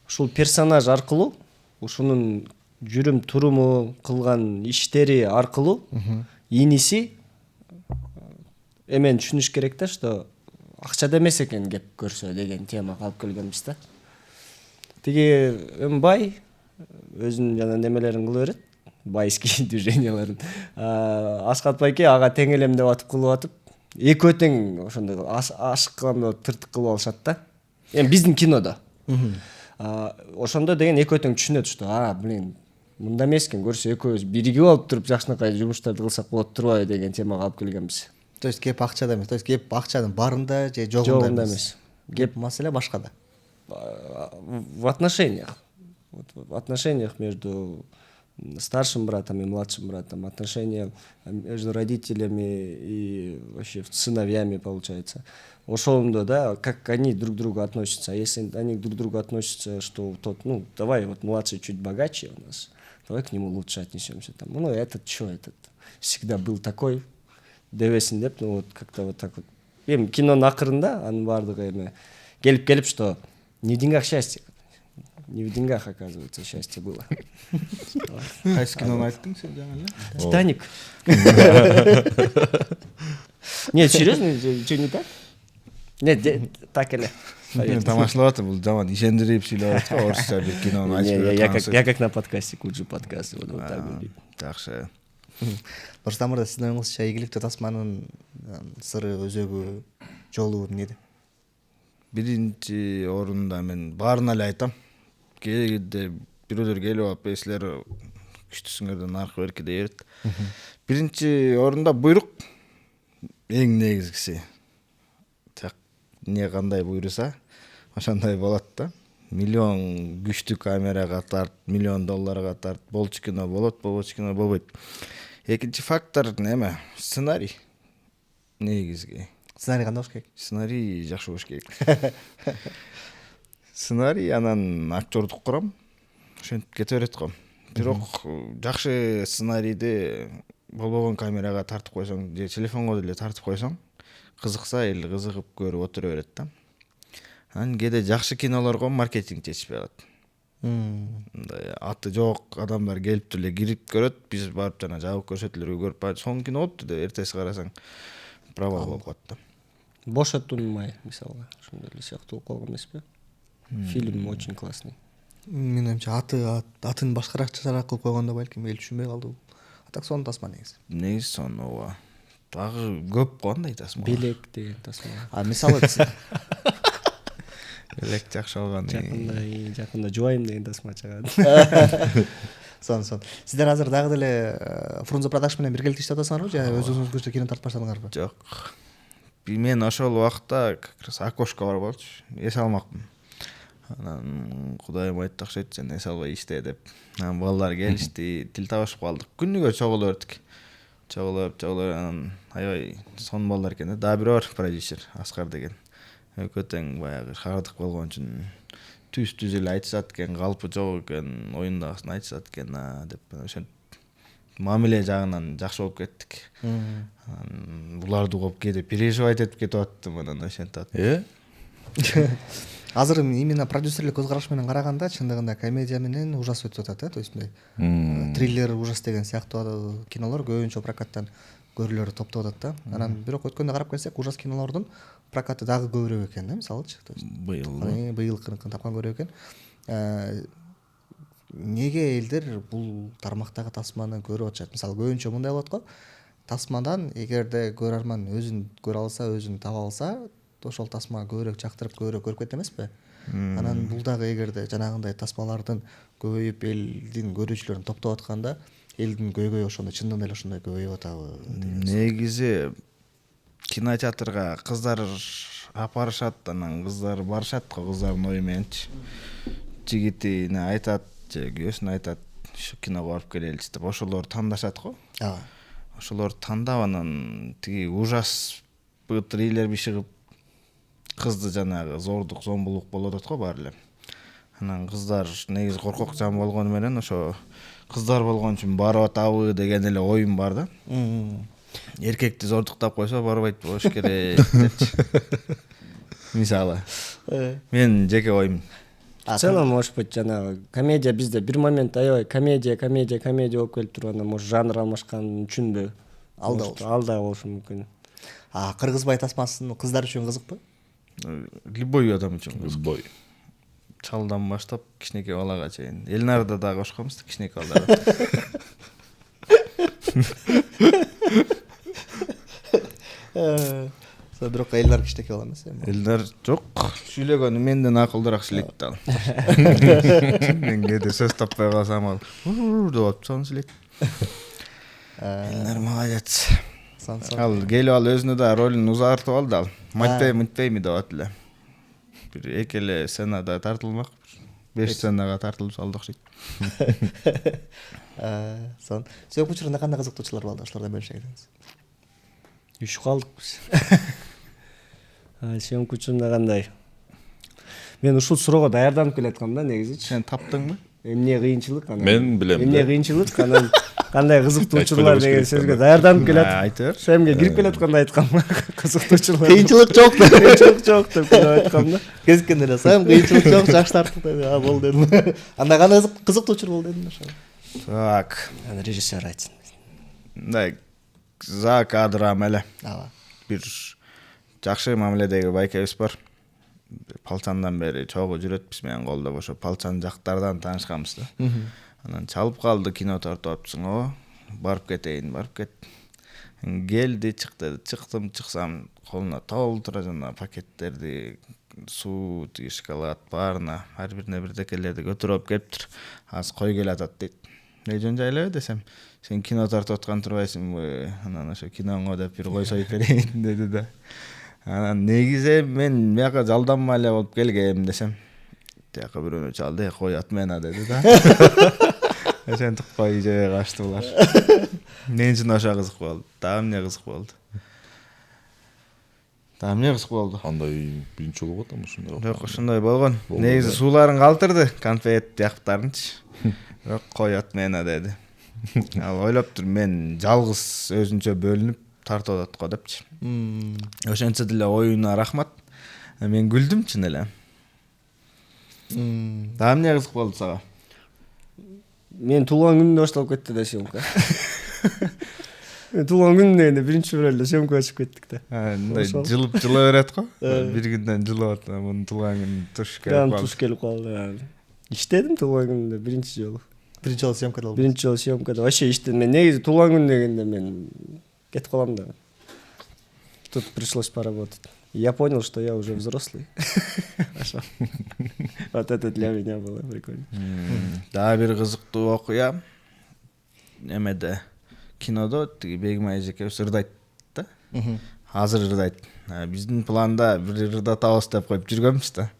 ушул персонаж аркылуу, ушунун жүрүм туруму, кылган иштери аркылуу иниси эмен түшүнүш керек да, что акчада эмес экен кеп көрсө деген темага алып келгенбиз да. Тиги эми бай өзүнүн жана немелерин кыла берет, байский движенияларын. Аскат Байке ага тең элем деп атып кылып атып, экөө тең ошондой ашык кылам деп тыртык кылып алышат да. Эми биздин кинодо. Ошондо деген экөө тең түшүнөт, что блин, мында эмес экен, көрсө экөөбүз биригип алып туруп жакшынакай жумуштарды кылсак болот турбайбы деген темага алып келгенбиз. То есть кеп акчада эмес, то есть кеп акчанын барында же жогунда эмес. Кеп маселе башкада. В отношениях. В отношениях между старшим братом и младшим братом, отношения между родителями и вообще сыновьями, получается. Ошондо, да, как они друг к другу относятся. Если они друг к другу относятся, что тот, ну, давай, вот младший чуть богаче у нас, давай к нему лучше отнесемся. Там, ну, этот что, этот всегда был такой, дебесин деп, ну, вот как-то вот так вот. Эми кинонун акырында анын баардыгы эми келип, что не в деньгах счастье. Не в деньгах, оказывается, счастье было. Кайсы кинону айттың сен жаңа эле? Титаник. Нет, серьезно, что не так? Нет, так эле. Мен тамашалап атам, бул жаман ишендирип сүйлөп атат го, орусча бир кинону айтып берет. Я как на подкасте, Куджи подкаст, вот так говорю. Жакшы. Нурсултан мырза, сиздин оюңузча ийгиликтүү тасманын сыры, өзөгү, жолу эмнеде? Биринчи орунда мен баарына эле айтам. Кээде бирөөлөр келип алып, силер күчтүсүңөрдөн аркы берки дей берет. Биринчи орунда буйрук эң негизгиси. Так не кандай буйруса, ошондой болот да. Миллион күчтүү камерага тарт, $1 миллион тарт, болчу кино болот, болбочу кино болбойт. Экинчи фактор неме? Сценарий. Негизги. Сценарий кандай болуш керек? Сценарий жакшы болуш керек. Сценарий, анан актердук курам. Ошентип кете берет го. Бирок жакшы сценарийди болбогон камерага тартып койсоң, же телефонго деле тартып койсоң, кызыкса эл кызыгып көрүп отура берет да. Анан кээде жакшы кинолорго маркетинг жетишпей калат. Мындай аты жок адамдар келип деле кирип көрөт, биз барып жана жабык көрсөтүүлөргө көрүп, соңку кино болупту деп эртеси карасаң провал болуп калат да. Бошотунмай, мисалы, ошондой эле сыяктуу калган эмеспи? Фильм очень классный. Менин оюмча атын башкачараак кылып койгондо балким эл түшүнбөй калды. Так сонун тасма негизи. Негизи сонун ооба. Дагы көп го андай тасма. Белек деген тасма. Мисалы Белек жакшы алган. Жакында жубайым деген тасма чыгат. Сон. Сиздер азыр дагы деле Фрунзе Продакшн менен биргеликте иштеп атасыңарбы же өзүңүз кино тартып баштадыңарбы? Жок. Мен ошол убакта как раз окошко бар болчу. Эсе алмакмын. Анан кудайым айтты, окшойт, сен эсе албай иште деп. Анан балдар келишти, тил табышып калдык. Күнүгө чогулуп өрдүк. Чогулуп анан аябай сонун балдар экен да. Дагы бирөө бар продюсер, Аскар деген. Көтең баягы шаардык болгон үчүн түз эле айтышат экен, калпы жок экен, оюндагысын айтышат экен деп ошентип мамиле жагынан жакшы болуп кеттик. Буларды угуп кээде переживать этип кетип аттым, анан ошентип. Азыр именно продюсерлик көз караш менен караганда чындыгында комедия менен ужас өтүп атат, то есть мындай триллер, ужас деген сыяктуу кинолор көбүнчө прокаттан көрүлөрү топтоп атат да. Анан бирок өткөндө карап келсек, ужас кинолордун прокаты дагы көбүрөөк экен да, мисалычы. То есть быйылкыныкын тапкан көбүрөөк экен. Неге элдер бул тармактагы тасманы көрүп атышат? Мисалы көбүнчө мындай болот го. Тасмадан эгерде көрөрман өзүн көрө алса, өзүн таба алса, ошол тасма көбүрөөк жактырып, көбүрөөк көрүп кетет эмеспи? Анан бул дагы эгерде жанагындай тасмалардын көбөйүп элдин көрүүчүлөрүн топтоп атканда, элдин көйгөйү ошондой чындыгында эле ошондой көбөйүп атабы? Негизи кинотеатрга кыздар апарышат, анан кыздар барышат го, кыздардын ою мененчи. Жигитине айтат, же күйөөсүнө айтат, ушу киного барып келеличи деп, ошолор тандашат го. Ошолор тандап анан тиги ужас триллер бишигип кызды жанагы зордук, зомбулук болуп атат го баары эле. Анан кыздар негизи коркок жан болгону менен ошо кыздар болгон үчүн барып атабы деген эле оюм бар да. Эркекти зордуктап койсо барбайт болуш керек депчи. Мисалы. Мен жеке оюм. В целом, может быть, жанагы комедия бизде бир момент аябай комедия болуп келип туруп, анан может жанр алмашкан үчүнбү? Алда болушу мүмкүн. Кыргызбай тасмасын кыздар үчүн кызыкпы? Любой адам үчүн кызык. Любой. Чалдан баштап кичинекей балага чейин. Элнарда дагы кошконбуз да кичинекей балдарга. Бирок элнар кичинекей бала эмес. Элнар жок. Сүйлөгөнү менден акылдыраак сүйлөйт да. Мен кээде сөз таппай калсам ал деп чоң сүйлөйт. Элнар молодец. Ал келип ал өзүнө да ролун узартып алды ал. Мынтпейми деп атты эле. Бир эки эле сценада тартылмак. 5 сценага тартылып салды окшойт. Сон. Сөйөк учурунда кандай кызыктуучулар болду? Ошолордон бөлүшө кетебиз. Үшүп калдыкпыз. Сөйөк учурунда кандай? Мен ушул суроого даярданып келаткам да негизи. Сен таптыңбы? Эмне кыйынчылык анан? Мен билем. Эмне кыйынчылык анан кандай кызыктуучулар деген сөзгө даярданып келет. Айтыр. Семге кирип келатканда айткам. Кызыктуучулар. Кыйынчылык жок деп. Кыйынчылык жок деп айткам да. Кезиккенде эле Сем кыйынчылык жок, жакшы тарттык деп. Болду дедим. Анда кандай кызыктуучур болду дедим ошо. Так. Аны режиссер айтсын. Мындай за кадрам эле. Бир жакшы мамиледеги байкебиз бар. Палчандан бери чогуу жүрөтпүз менен колдоп, ошо Палчан жактардан таанышканбыз да. Анан чалып калды, кино тартып атпсың го. Барып кетейин, барып кет. Келди, чыкты, чыктым, чыксам колуна толтура жана пакеттерди, суу, шоколад баарына, ар бирине бирдекелерди көтөрүп келиптир. Азыр кой келатат дейт. Не жөн жайлабы десем, сен кино тартып аткан турбайсыңбы? Анан ошо киноңо деп бир кой союп берейин деди да. Анан негизи мен мияка жалданма эле болуп келгем десем, тияка бирөөнү чалды, коят мена деди да. Ошентип кой же качты булар. Мен үчүн ошо кызык болду. Дагы эмне кызык болду? Андай биринчи жолу болот ушундай. Жок, ушундай болгон. Негизи сууларын калтырды, конфет яктарынчы. Бирок коят мена деди. Ал ойлоп тур, мен жалгыз өзүнчө бөлүнүп тартып атат го депчи. Ошентсе деле оюна рахмат. Мен күлдүм чын эле. Дагы эмне кызык болду сага? Мен туулган күнүмдө башталып кетти да съемка. Мен туулган күнүнө биринчи жолу эле съемка ачып кеттик да. Мындай жылып жыла берет го. Бир күндөн жылып атат, мунун туулган күнү туш келип калды. Иштедим туулган күнүндө биринчи жолу. Биринчи жолу съемкада болду. Биринчи жолу съемкада вообще иштедим. Мен негизи туулган күн дегенде мен кетип калам да. Тут пришлось поработать. Я понял, что я уже взрослый. Вот это для меня было прикольно. Дагы бир кызыктуу окуя. Эмеде кинодо тиги Бегим Айжекебиз ырдайт да. Азыр ырдайт. Биздин планда бир ырдатабыз деп коюп жүргөнбүз да.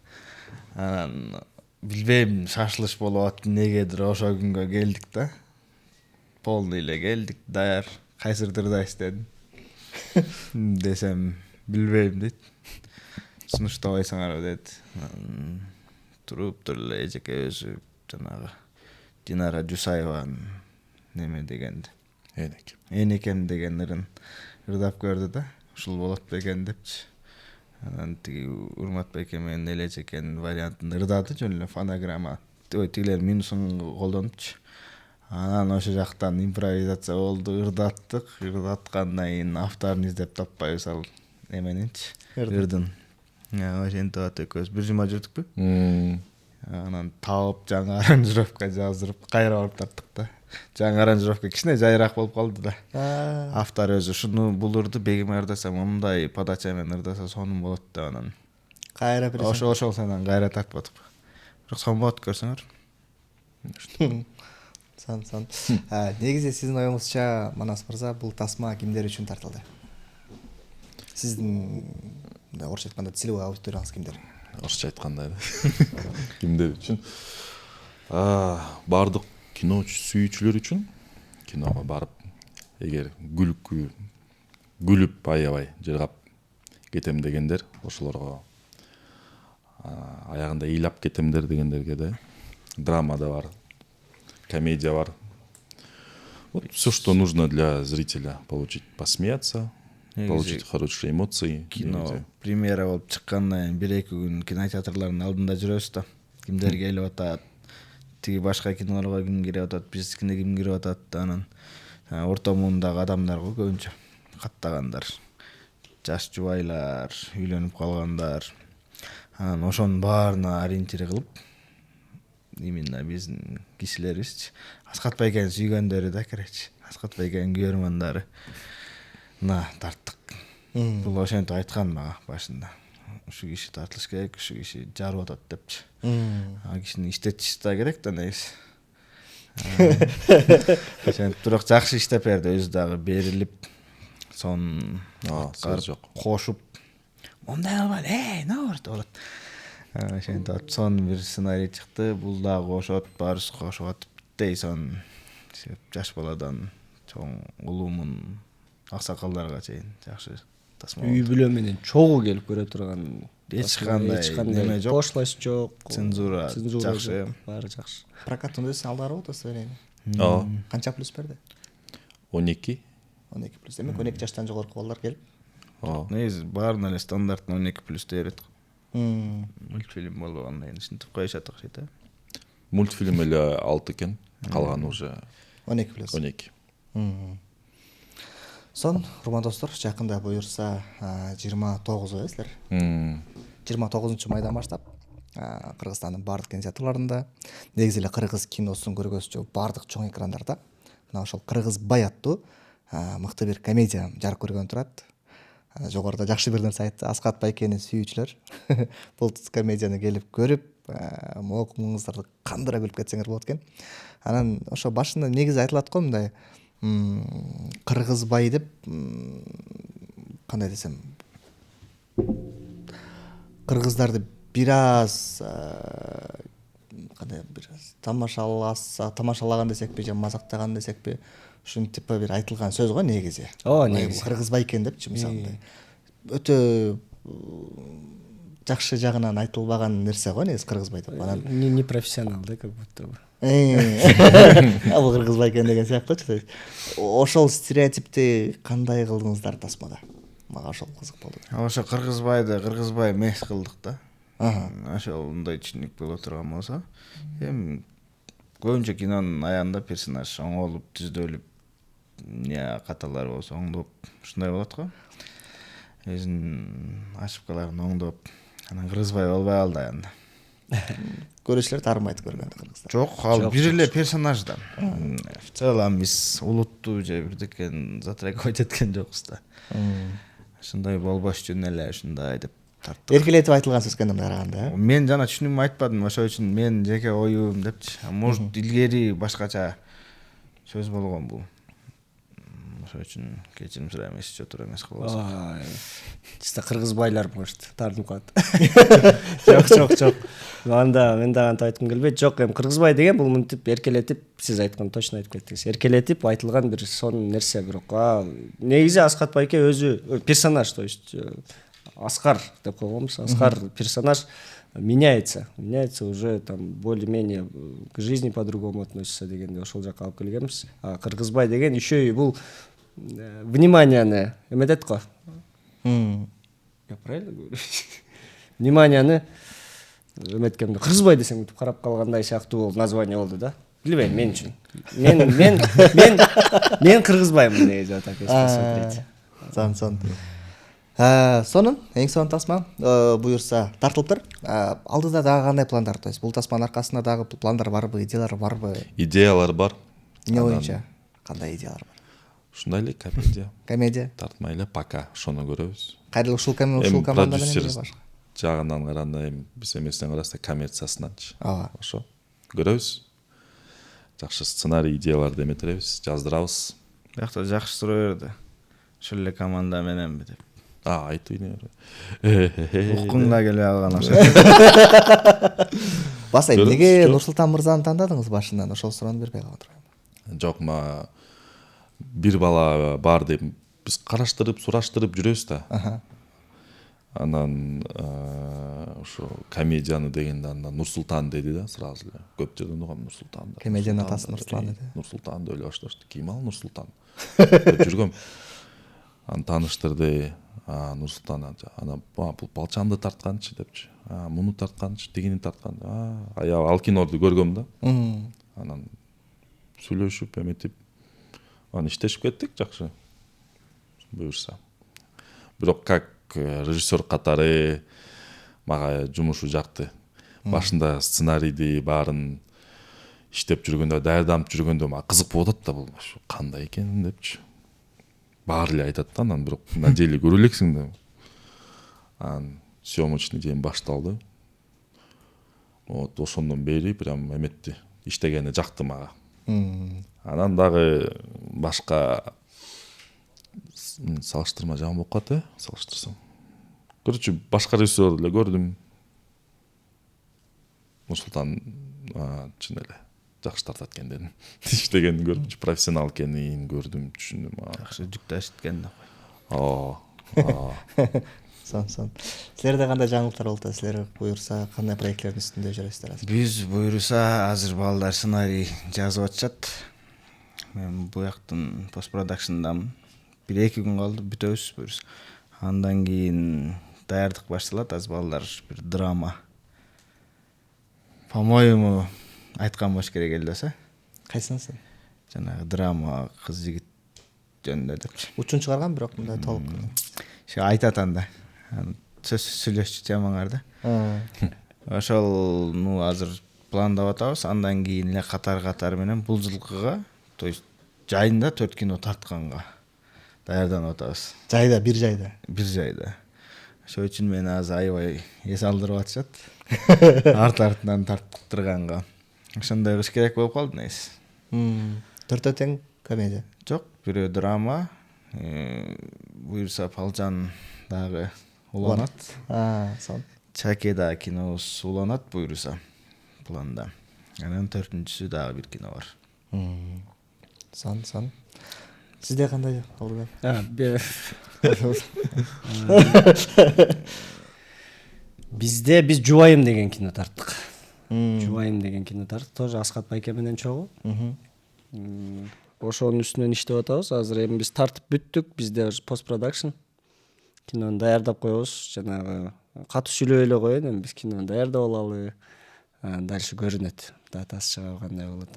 Анан билбейм, шашылыш болуп атты, негедир ошо күнгө келдик да. Полный эле келдик, даяр. Кайсырды ырдайсыз дедим. Десем, билбейм дейт. сунуштабайсыңар деді. Туруп туруп эжеке өзү жанагы Динара Жусаеванын неме дегенди. Энекем дегендерин ырдап көрдү да. Ушул болот бекен депчи. Анан тиги Урматбек менен Элежекен вариантын ырдады жөн эле фонограмма. Тигилер минусун колдонупчу. Анан ошол жактан импровизация болду, ырдаттык. Ырдаткандан кийин авторун издеп таппайбыз ал эменинчи. Ырдын. Ошентип атып экөөбүз бир жума жүрдүкпү? Анан таап жаңы аранжировка жаздырып кайра барып тарттык да. Жаңы аранжировка кичине жайыраак болуп калды да. Автор өзү ушуну бул ырды бегиме ырдасам мындай подача менен ырдаса сонун болот деп анан кайра бир ошол сенен кайра тартып атып. Бирок сонун болот көрсөңөр. Сон. Негизи сиздин оюңузча Манас мырза бул тасма кимдер үчүн тартылды? Сиздин орусча айтканда целевой аудиторияңыз кимдер? Орусча айтканда кимдер үчүн? Бардык кино сүйүүчүлөр үчүн киного барып, эгер күлүп аябай жыргап кетем дегендер, ошолорго аягында ыйлап кетемдер дегендерге да. Драма да бар, комедия бар. Вот все, что нужно для зрителя: получить посмеяться, получить хорошие эмоции. Кино премьера болуп чыккандан кийин 1-2 күн кинотеатрлардын алдында жүрөбүз да. Кимдер келип атат, тиги башка кинолорго ким кирип атат, биздикине ким кирип атат, анан орто муундагы адамдарго көбүнчө каттагандар, жаш жубайлар, үйлөнүп калгандар. Анан ошонун баарына ориентир кылып, именно биздин кишилерибизчи, Аскат Байкени сүйгөндөрү да керечи. Аскат Байкенин көрөрмандары тарттык. Бул ошентип айткан мага башында. Ушу киши тартылыш керек, ушу киши жарып атат депчи. Кишини иштетиш да керек да негизи. Бирок жакшы иштеп берди, өзү дагы берилип, сонун кошуп, мондай кылбай, набар болот. Ошентип сонун бир сценарий чыкты. Бул дагы кошот, баарыбыз кошуп атып биттей сонун жаш баладан чоң улуумун аксакалдарга чейин жакшы тасма. Үй бүлө менен чогуу келип көрө турган эч кандай неме жок. Пошлость жок. Цензура жакшы. Баары жакшы. Прокаттын өзү алдары болот осуян. Канча плюс берди? 12. 12 плюс. Демек 12 жаштан жогорку балдар келип. Негизи баарына эле стандарттын 12 плюс берет. Мультфильм болгондон кийин ушинтип коюшат окшойт да. Мультфильм эле 6 экен, калганы уже 12 плюс. 12. Сон, урман достор, жакында буюрса 29 силер. 29 майдан баштап Кыргызстандын бардык кинотеатрларында, негизи эле кыргыз киносун көргөзчү бардык чоң экрандарда мына ошол Кыргыз бай аттуу мыкты бир комедия жарык көргөн турат. Жогоруда жакшы бир нерсе айтты. Аскат Байкени сүйүүчүлөр бул комедияны келип көрүп, мокуңуңуздарды кандыра күлүп кетсеңер болот экен. Анан ошо башында негизи айтылат го мындай Кыргыз бай деп кандай десем, кыргыздарды бир аз тамашалаган десекпи же мазактаган десекпи, ушинтип бир айтылган сөз го негизи. Негизи Кыргыз бай экен депчи мисалы. Өтө жакшы жагынан айтылбаган нерсе го негизи кыргыз бай деп. Анан не профессионал да, как будто бы. Бул кыргыз бай экен деген сыяктуучу. Ошол стереотипти кандай кылдыңыздар тасмада? Мага ошол кызык болду. Ошо кыргыз бай мес кылдык да. Ошолундай түшүнүк боло турган болсо, эми көбүнчө кинонун аягында персонаж оңолуп, түздөлүп, каталар болсо оңдоп, ушундай болот го. Өзүнүн ошибкаларын оңдоп, анан кыргыз бай болбой калды аянда. Көрүүчүлөр таарымайт көргөндө кыргыздар. Жок, ал бир эле персонаждан. В целом биз улуттуу же бирдекен затрагивать эткен жокпуз да. Ушундай болбош үчүн эле ушундай деп тарттык. Эркелетип айтылган сөз экен мындай караганда. Мен жана түшүнүгүмө айтпадым, ошол үчүн мен жеке оюм депчи. Может, илгери башкача сөз болгон бул. Ошол үчүн кечирим сурайм, эсче тура эмес болсо. Чисто кыргыз байлар может тартынып калат. Жок. Анда мен дагы антип айткым келбейт. Жок, эми кыргыз бай деген бул мынтип эркелетип, сиз айткан точно айтып кеттиңиз. Эркелетип айтылган бир сонун нерсе, бирок негизи Аскат Байке өзү персонаж, то есть Аскар деп койгонбуз. Аскар персонаж меняется уже там более-менее к жизни по-другому относится дегенде ошол жакка алып келгенбиз. А Кыргызбай деген еще и бул вниманияны эметет го. Я правильно говорю? Вниманияны эметкенде Кыргызбай десең мынтип карап калгандай сыяктуу болуп название болду да. Билбейм мен үчүн. Мен Кыргызбаймын негизи вот так посмотреть. Сон. Сонун эң сонун тасма буюрса тартылыптыр. Алдыда дагы кандай пландар? То есть бул тасманын аркасында дагы пландар барбы, идеялар барбы? Идеялар бар. Эмне боюнча? Кандай идеялар бар? Ушундай эле комедия. Комедия. Тартмай эле пока ошону көрөбүз. Кайрылык ушул команда менен продюсер жагынан караганда эми биз эмесинен карасак коммерциясынанчы. Ошо көрөбүз. Жакшы сценарий идеяларды эметебиз, жаздырабыз. Бияқта жакшы суроо берди. Ошол эле команда мененби деп. Айтып ийне. Уккун да келе алган ошо. Баса эмнеге Нурсултан мырзаны тандадыңыз башынан? Ошол суроону бербей калган тургайм. Жок, бир бала бар деп биз караштырып, сураштырып жүрөбүз да. Анан ошо комедияны дегенде андан Нурсултан деди да, сразу эле. Көп жерден угам Нурсултан. Комедиянын атасы Нурсултан деди. Нурсултан деп эле башташты. Ким ал Нурсултан? Жүргөм. Аны тааныштырды. Нурсултан ана бул балчанды тартканчы депчи. Муну тартканчы, тигини тарткан. Ал киноду көргөм да. Анан сүйлөшүп, эметип, аны иштешип кеттик, жакшы. Буюрса. Бирок как режиссер катары мага жумушу жакты. Башында сценарийди баарын иштеп жүргөндө, даярданып жүргөндө мага кызык болуп атат да, бул кандай экен депчи. Баары эле айтат да, анан бирок на деле көрө элексиң да. Съемочный ден башталды. Вот ошондон бери прям эметти. Иштегени жакты мага. Анан дагы башка салыштырма жаман болуп калат, салыштырсам. Короче, башка режиссер эле көрдүм. Нурсултан чын эле жакшы тартат экен дедим. Иштегенин көрдүм, профессионал экенин көрдүм, түшүндүм. Жакшы жүктөшүп экен да. Сон. Силерде кандай жаңылыктар болуп атат? Силер буюрса кандай проектлердин үстүндө жүрөсүздөр азыр? Биз буюрса азыр балдар сценарий жазып атышат. Мен буяктын постпродакшндамын. 1-2 күн калды, бүтөбүз буюрса. Андан кийин даярдык башталат, азыр балдар бир драма. По-моему, айткан болуш керек эле, Кайсынысы? Жанагы драма кыз жигит жөнүндө деп. Учун чыгарган, бирок мындай толук. Айтат анда. Сөз сүйлөшчү жамангар да. Ошол азыр пландап атабыз. Андан кийин эле катар менен бул жылкыга, то есть жайында 4 кино тартканга даярданып атабыз. Жайда, бир жайда. Ошол үчүн мени азыр аябай эс алдырып атышат. Артынан тарттырганга. Ошондой кылыш керек болуп калды негизи. 4 тең комедия. Жок, бирөө драма, буюрса Палжан дагы уланат. Сон. Чаке да кинобуз уланат буюрса планда. Анан 4-чүсү дагы бир кино бар. Сон. Сизде кандай болду? Биз Жубайым деген кино тарттык. Жубайым деген кино тарттык. Тоже Аскат байке менен чогуу. Ошонун үстүнөн иштеп атабыз. Азыр эми биз тартып бүттүк. Бизде постпродакшн. Кинону даярдап коебуз. Жанагы катуу сүйлөп эле коеюн, эми биз кинону даярдап алалы. Дальше көрүнөт. Датасы чыгып кандай болот.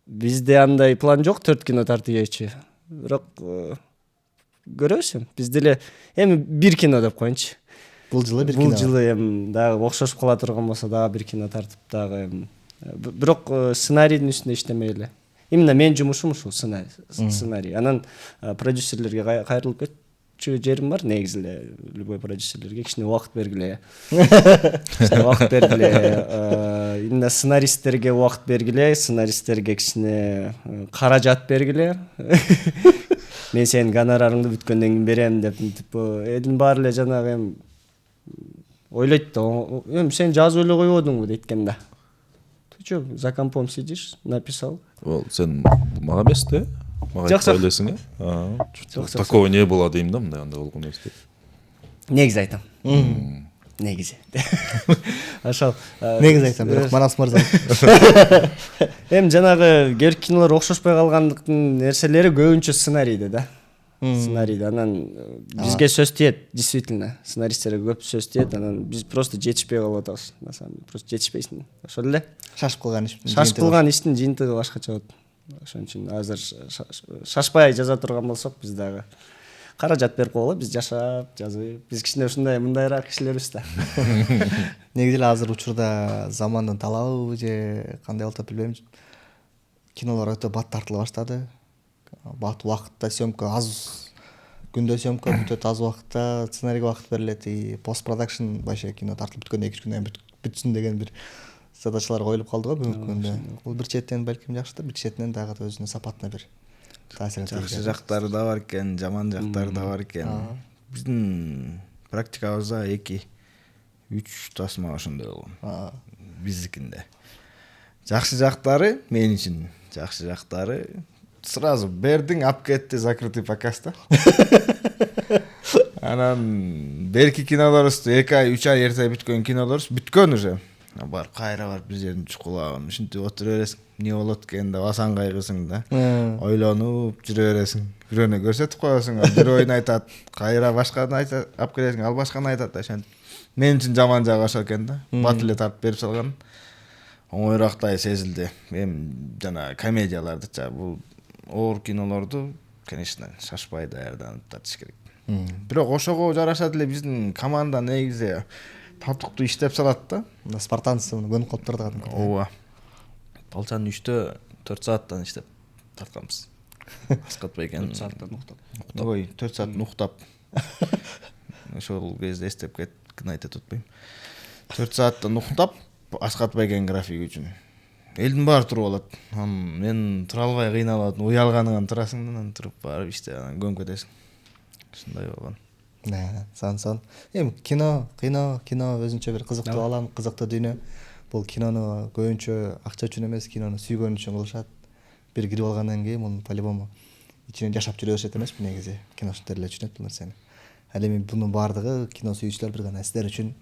Бизде андай план жок 4 кино тартыйчы. Бирок көрөсүң. Биз деле эми бир кино деп коеюнчу. Бул жылы бир кино. Бул жылы эми дагы окшошуп кала турган болсо дагы бир кино тартып дагы. Бирок сценарийдин үстүндө иштемей эле. Именно мен жумушум ушул сценарий. Анан продюсерлерге кайрылып кетчү жерим бар негизи эле. Любой продюсерлерге кичине убакыт бергиле. Именно сценаристтерге убакыт бергиле, сценаристтерге кичине каражат бергиле. Мен сенин гонорарыңды бүткөндөн кийин берем деп элдин баары эле жанагы эми ойлойт да. Эми сен жазып эле койбодуңбу дейт Ты что, за компом сидишь, написал? Сен мага эмес да? мага Жок, жок. ойлойсуң Жок, такого не было дейм да, мындай андай болгон эмес деп. негизи айтам. Негизи. Ошол негизи айтам, бирок Манас мырза. Эми жанагы керк кинолор окшошпой калгандыктын нерселери көбүнчө сценарийде да. Сценарийде. Анан бизге сөз тиет, действительно. Сценаристтерге көп сөз тиет, анан биз просто жетишпей калып атабыз. На самом деле просто жетишпейсиң. Ошол эле. Шашып кылган иш. Шашып кылган иштин жыйынтыгы башкача болот. Ошон үчүн азыр шашпай жаза турган болсок биз дагы каражат берип койгола, биз жашап, жазып, биз кичине ушундай мындайраак кишилербиз да. Негизи эле азыр учурда замандын талабы же кандай болуп атат билбейм. Кинолор өтө бат тартыла баштады. Бат убакытта съемка аз, күндө съемка бүтөт, аз убакытта сценарийге убакыт берилет, и постпродакшн вообще кино тартылып бүткөндөн 2-3 күндөн бүтсүн деген бир задачалар коюлуп калды го бүгүнкү күндө. Бул бир четинен балким жакшы, бир четинен дагы өзүнүн сапатына бир таасирин Жакшы жактары да бар экен, жаман жактары да бар экен. Биздин практикабызда 2-3 тасма ошондой болгон. Биздикинде. Жакшы жактары мен үчүн, жакшы жактары сразу бердиң, ап кетти, закрытый показ да. Анан берки кинолорубузду 2 ай 3 ай эрте бүткөн кинолорубуз бүткөн уже. Бар кайра барып бир жердин чукулабын, ушинтип отура бересиң. Не болот экен деп асан кайгысың да. Ойлонуп жүрө бересиң. Бирөөнө көрсөтүп коесуң, бирөөнө айтат, кайра башканы айтат, алып келесиң, ал башканы айтат, ошентип. Мен үчүн жаман жагы ошол экен да. Бат эле тартып берип салган. Оңойраактай сезилди. Эми жана комедиялардыча бул оор кинолорду, конечно, шашпай даярданып тартыш керек. Бирок ошого жараша эле биздин команда негизи татыктуу иштеп салат да. Спартанцы көнүп калыптыр да. Ооба. Балчан 3-тө 4 сааттан иштеп тартканбыз. Аскатбай экен 4 сааттан уктап. Ой, 4 саат уктап. Ошол кезде эстеп кеткен айта tutпайм. 4 сааттан уктап, Аскатбай экен график үчүн. Элдин баары туруп алат. Мен тура албай кыйналып атам. Уялганыңан турасың, анан туруп барып иштеп, анан көнүп кетесиң. Ушундай болгон. Сон. Эми кино өзүнчө бир кызыктуу алам, кызыктуу дүйнө. Бул кинону көбүнчө акча үчүн эмес, кинону сүйгөн үчүн кылышат. Бир кирип алгандан кийин муну по-любому ичинен жашап жүрө беришет эмеспи негизи. Киношниктер эле түшүнөт бул нерсени. Ал эми бунун баардыгы кино сүйүүчүлөр бир гана сиздер үчүн,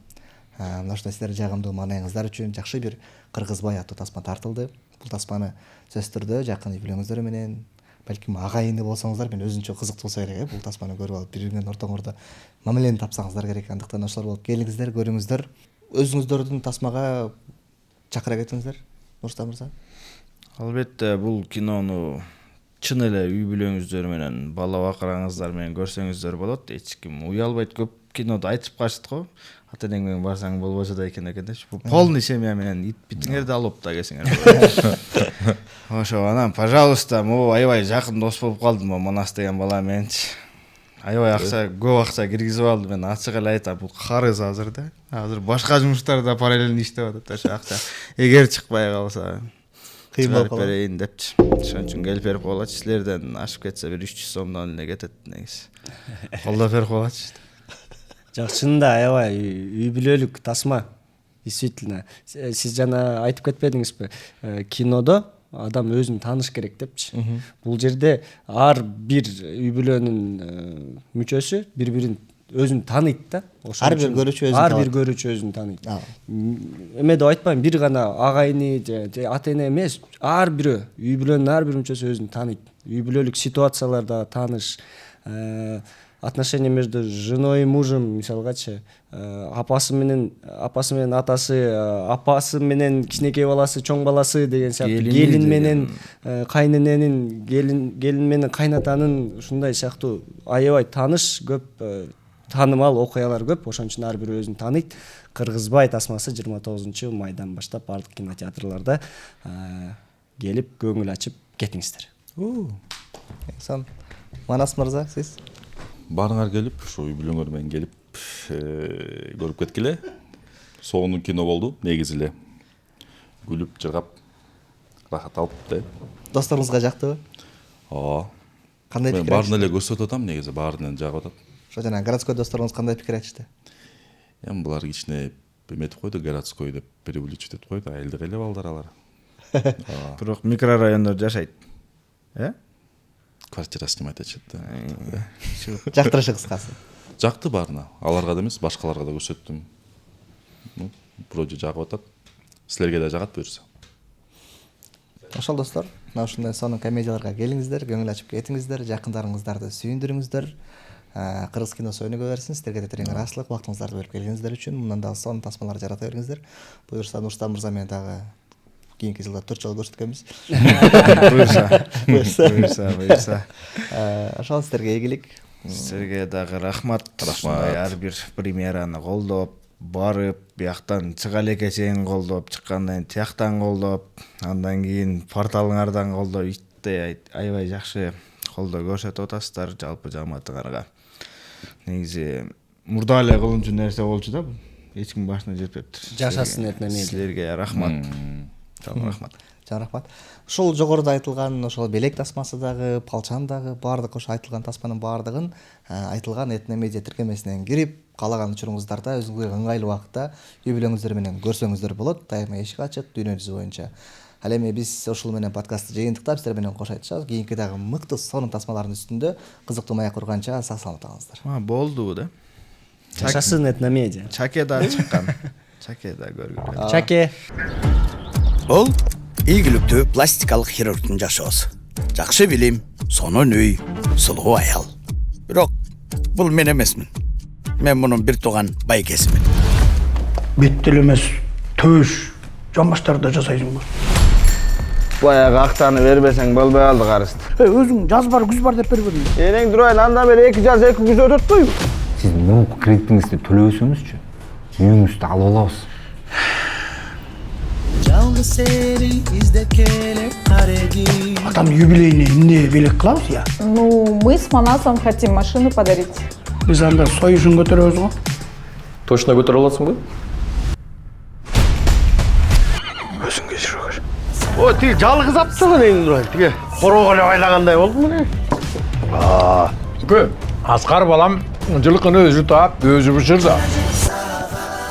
мына ушундай сиздердин жагымдуу маанайыңыздар үчүн жакшы бир Кыргызбай аттуу тасма тартылды. Бул тасманы сөзсүз түрдө жакын үй-бүлөңүздөр менен, балким агайынды болсоңуздар, мен өзүнчө кызыктуу болсо керек, бул тасманы көрүп алып бири-биринен ортоңордо мамилени тапсаңыздар керек. Андыктан ошолор болуп келиңиздер, көрүңүздөр. Өзүңүздөрдүн тасмага чакыра кетиңиздер, Нурстан мырза. Албетте бул кинону чын эле үй-бүлөңүздөр менен, бала бакыраңыздар менен көрсөңүздөр болот. Эч ким уялбайт, көп киноду айтып качтык го. Ата-энең менен барсаң болбосо да экен депчи. Бул полный семья менен ит битиңерди алып да келсиңер. Ошо анан, пожалуйста, аябай жакын дос болуп калдым Манас деген бала мененчи. Аябай акча, көп акча киргизип алды. Мен ачык эле айтам, бул карыз азыр да. Азыр башка жумуштарда параллельно иштеп атат. Ошо акча эгер чыкпай калса кыйын болуп берейин депчи. Ошон үчүн келип берип койлачы. Силерден ашып кетсе бир 300 сомдон эле кетет негизи. Колдоп берип койлачы. Жакшында аябай үй-бүлөлүк тасма. Действительно. Сиз жана айтып кетпедиңизби? Кинодо адам өзүн тааныш керек депчи. Бул жерде ар бир үй-бүлөнүн мүчөсү бири-бирин өзүн тааныйт да. Ар бир көрүүчү өзүн тааныйт. Эме деп айтпайм, бир гана агайыны же ата-эне эмес, ар бирөө үй-бүлөнүн ар бир мүчөсү өзүн тааныйт. Үй-бүлөлүк ситуацияларда тааныш, отношения между женой и мужем, мисалгачы, апасы менен атасы, апасы менен кичинекей баласы, чоң баласы деген сыяктуу, келин менен кайнененин, келин менен кайнатанын ушундай сыяктуу аябай тааныш, көп таанымал окуялар көп. Ошон үчүн ар бирөө өзүн тааныйт. Кыргызбай тасмасы 29 майдан баштап бардык кинотеатрларда келип көңүл ачып кетиңиздер. Сон. Манас мырза, сиз? Барыңар келип, ушу үй-бүлөңөр менен келип көрүп кеткиле. Сонун кино болду, негизи эле. Күлүп, жыргап, рахат алып да. Досторуңузга жактыбы? Ооба. Кандай пикир? Мен баарын эле көрсөтүп атам, негизи баарынан жагып атат. Ошо жана городской досторуңуз кандай пикир айтышты? Эми булар кичине эметип койду, городской деп преувеличивать койду, айылдык эле балдар алар. Бирок микрорайондо жашайт. квартира снимать этишет да. Жактырышы кыскасы. Жакты баарына, аларга да эмес, башкаларга да көрсөттүм. Ну, вроде жагып атат. Силерге да жагат буюрса. Ошол достор, мына ушундай сонун комедияларга келиңиздер, көңүл ачып кетиңиздер, жакындарыңыздарды сүйүндүрүңүздөр. Кыргыз киносу өнүгө берсин. Сиздерге да терең ыраазычылык, вактыңыздарды бөлүп келгениңиздер үчүн. Мындан дагы сонун тасмалар жарата бериңиздер. Буюрса Нурстан мырза менен дагы кийинки жылда 4 жолу көрсөткөнбүз. Буюрса. Ошол сиздерге ийгилик. Сиздерге дагы рахмат. Ушундай ар бир премьераны колдоп, барып, бияктан чыга элекесен колдоп, чыккандан тияктан колдоп, андан кийин порталыңардан колдоп, иттей аябай жакшы колдоо көрсөтүп атасыздар жалпы жамаатыңарга. Негизи мурда эле кылымчу нерсе болчу да. Эч ким башына жетпептир. Жашасын этномедиа. Силерге рахмат. Рахмат. Рахмат. Ушул жогоруда айтылган ошол белек тасмасы дагы, палчан дагы баардык ошо айтылган тасманын баардыгын айтылган этномедиа тиркемесинен кирип, каалаган учуруңуздарда өзүңүзгө ыңгайлуу убакытта үй-бүлөңүздөр менен көрсөңүздөр болот. Дайыма эшик ачык дүйнө жүзү боюнча. Ал эми биз ушул менен подкастты жыйынтыктап сиздер менен кош айтышабыз. Кийинки дагы мыкты сонун тасмалардын үстүндө кызыктуу маек курганча сак саламат калыңыздар. Болду да. Жашасын этномедиа. Чаке да чыккан. Чаке да көргүлө. Чаке. Бул ийгиликтүү пластикалык хирургдун жашоосу. Жакшы билим, сонун үй, сулуу аял. Бирок бул мен эмесмин. Мен мунун бир тууган байкесимин. Беттел эмес, төш, жамбаштарды жасайсың ба? Баягы актаны бербесең болбой калды карыст. Өзүң жаз бар, күз бар деп бербедиң. Энең durayın андан бери 2 жаз 2 күз өтөт койбу? Сиз ноутбук кредитиңизди төлөбөсөңүзчү, үйүңүздү алып алабыз. Атам юбилейне эмне белек кылабыз я? Ну, мы с Манасом хотим машину подарить. Биз анда союшун көтөрөбүз го. Точно көтөрө аласыңбы? Өзүң кечирүүгөр. О, тиги жалгыз аптсың эң дурайын. Тиги короого эле байлагандай болду муну. Аскар балам жылкыны өзү таап, өзү бышырса.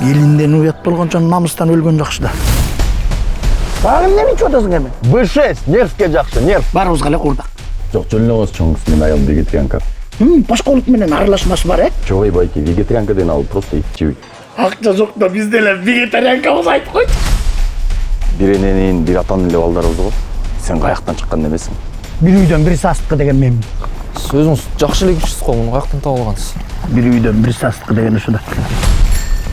Элинден уят болгончо намыстан өлгөн жакшы да. Багы эмне ичип атасың эми? B6 нервке жакшы, нерв. Баарыбызга эле курдак. Жок, жөн эле чоңгус мен аям вегетарианка. Башка улут менен аралашмасы бар, Чогой байки вегетарианка деген ал просто ит жебейт. Акча жок да бизде эле вегетарианкабыз айтып койчу. Бир эненин, бир атанын эле балдарыбыз го. Сен каяктан чыккан эмессиң? Бир үйдөн бир састыкы деген мен. Сөзүңүз жакшы эле күчсүз го, муну каяктан таап алгансыз? Бир үйдөн бир састыкы деген ушуда.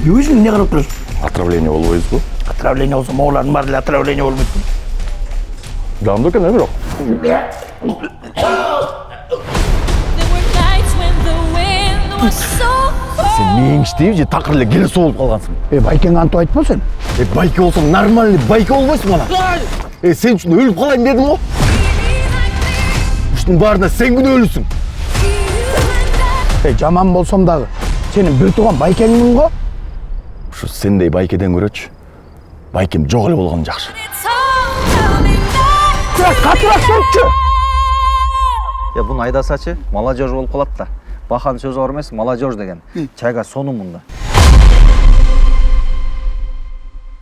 Өзүң эмне карап турасың? Отравление болбойбузбу? Отравление болсо, моулардын баары эле отравление болбойт. Жагымдуу экен бирок. Сен мээң иштейби же такыр эле келе болуп калгансың? Байкең антип айтпа сен. Байке болсоң нормальный байке болбойсуң ана. Сен үчүн өлүп калайын дедим го. Ушунун баарына сен күнөөлүүсүң. Жаман болсом дагы сенин бир тууган байкеңмин го. Ушу сендей байкеден көрөчү. Байкем жок эле болгон жакшы. Катыраак кетчү. Буну айдасачы, молодежь болуп калат да. Бахан сөзү бар эмес, молодежь деген. Чайга сону мында.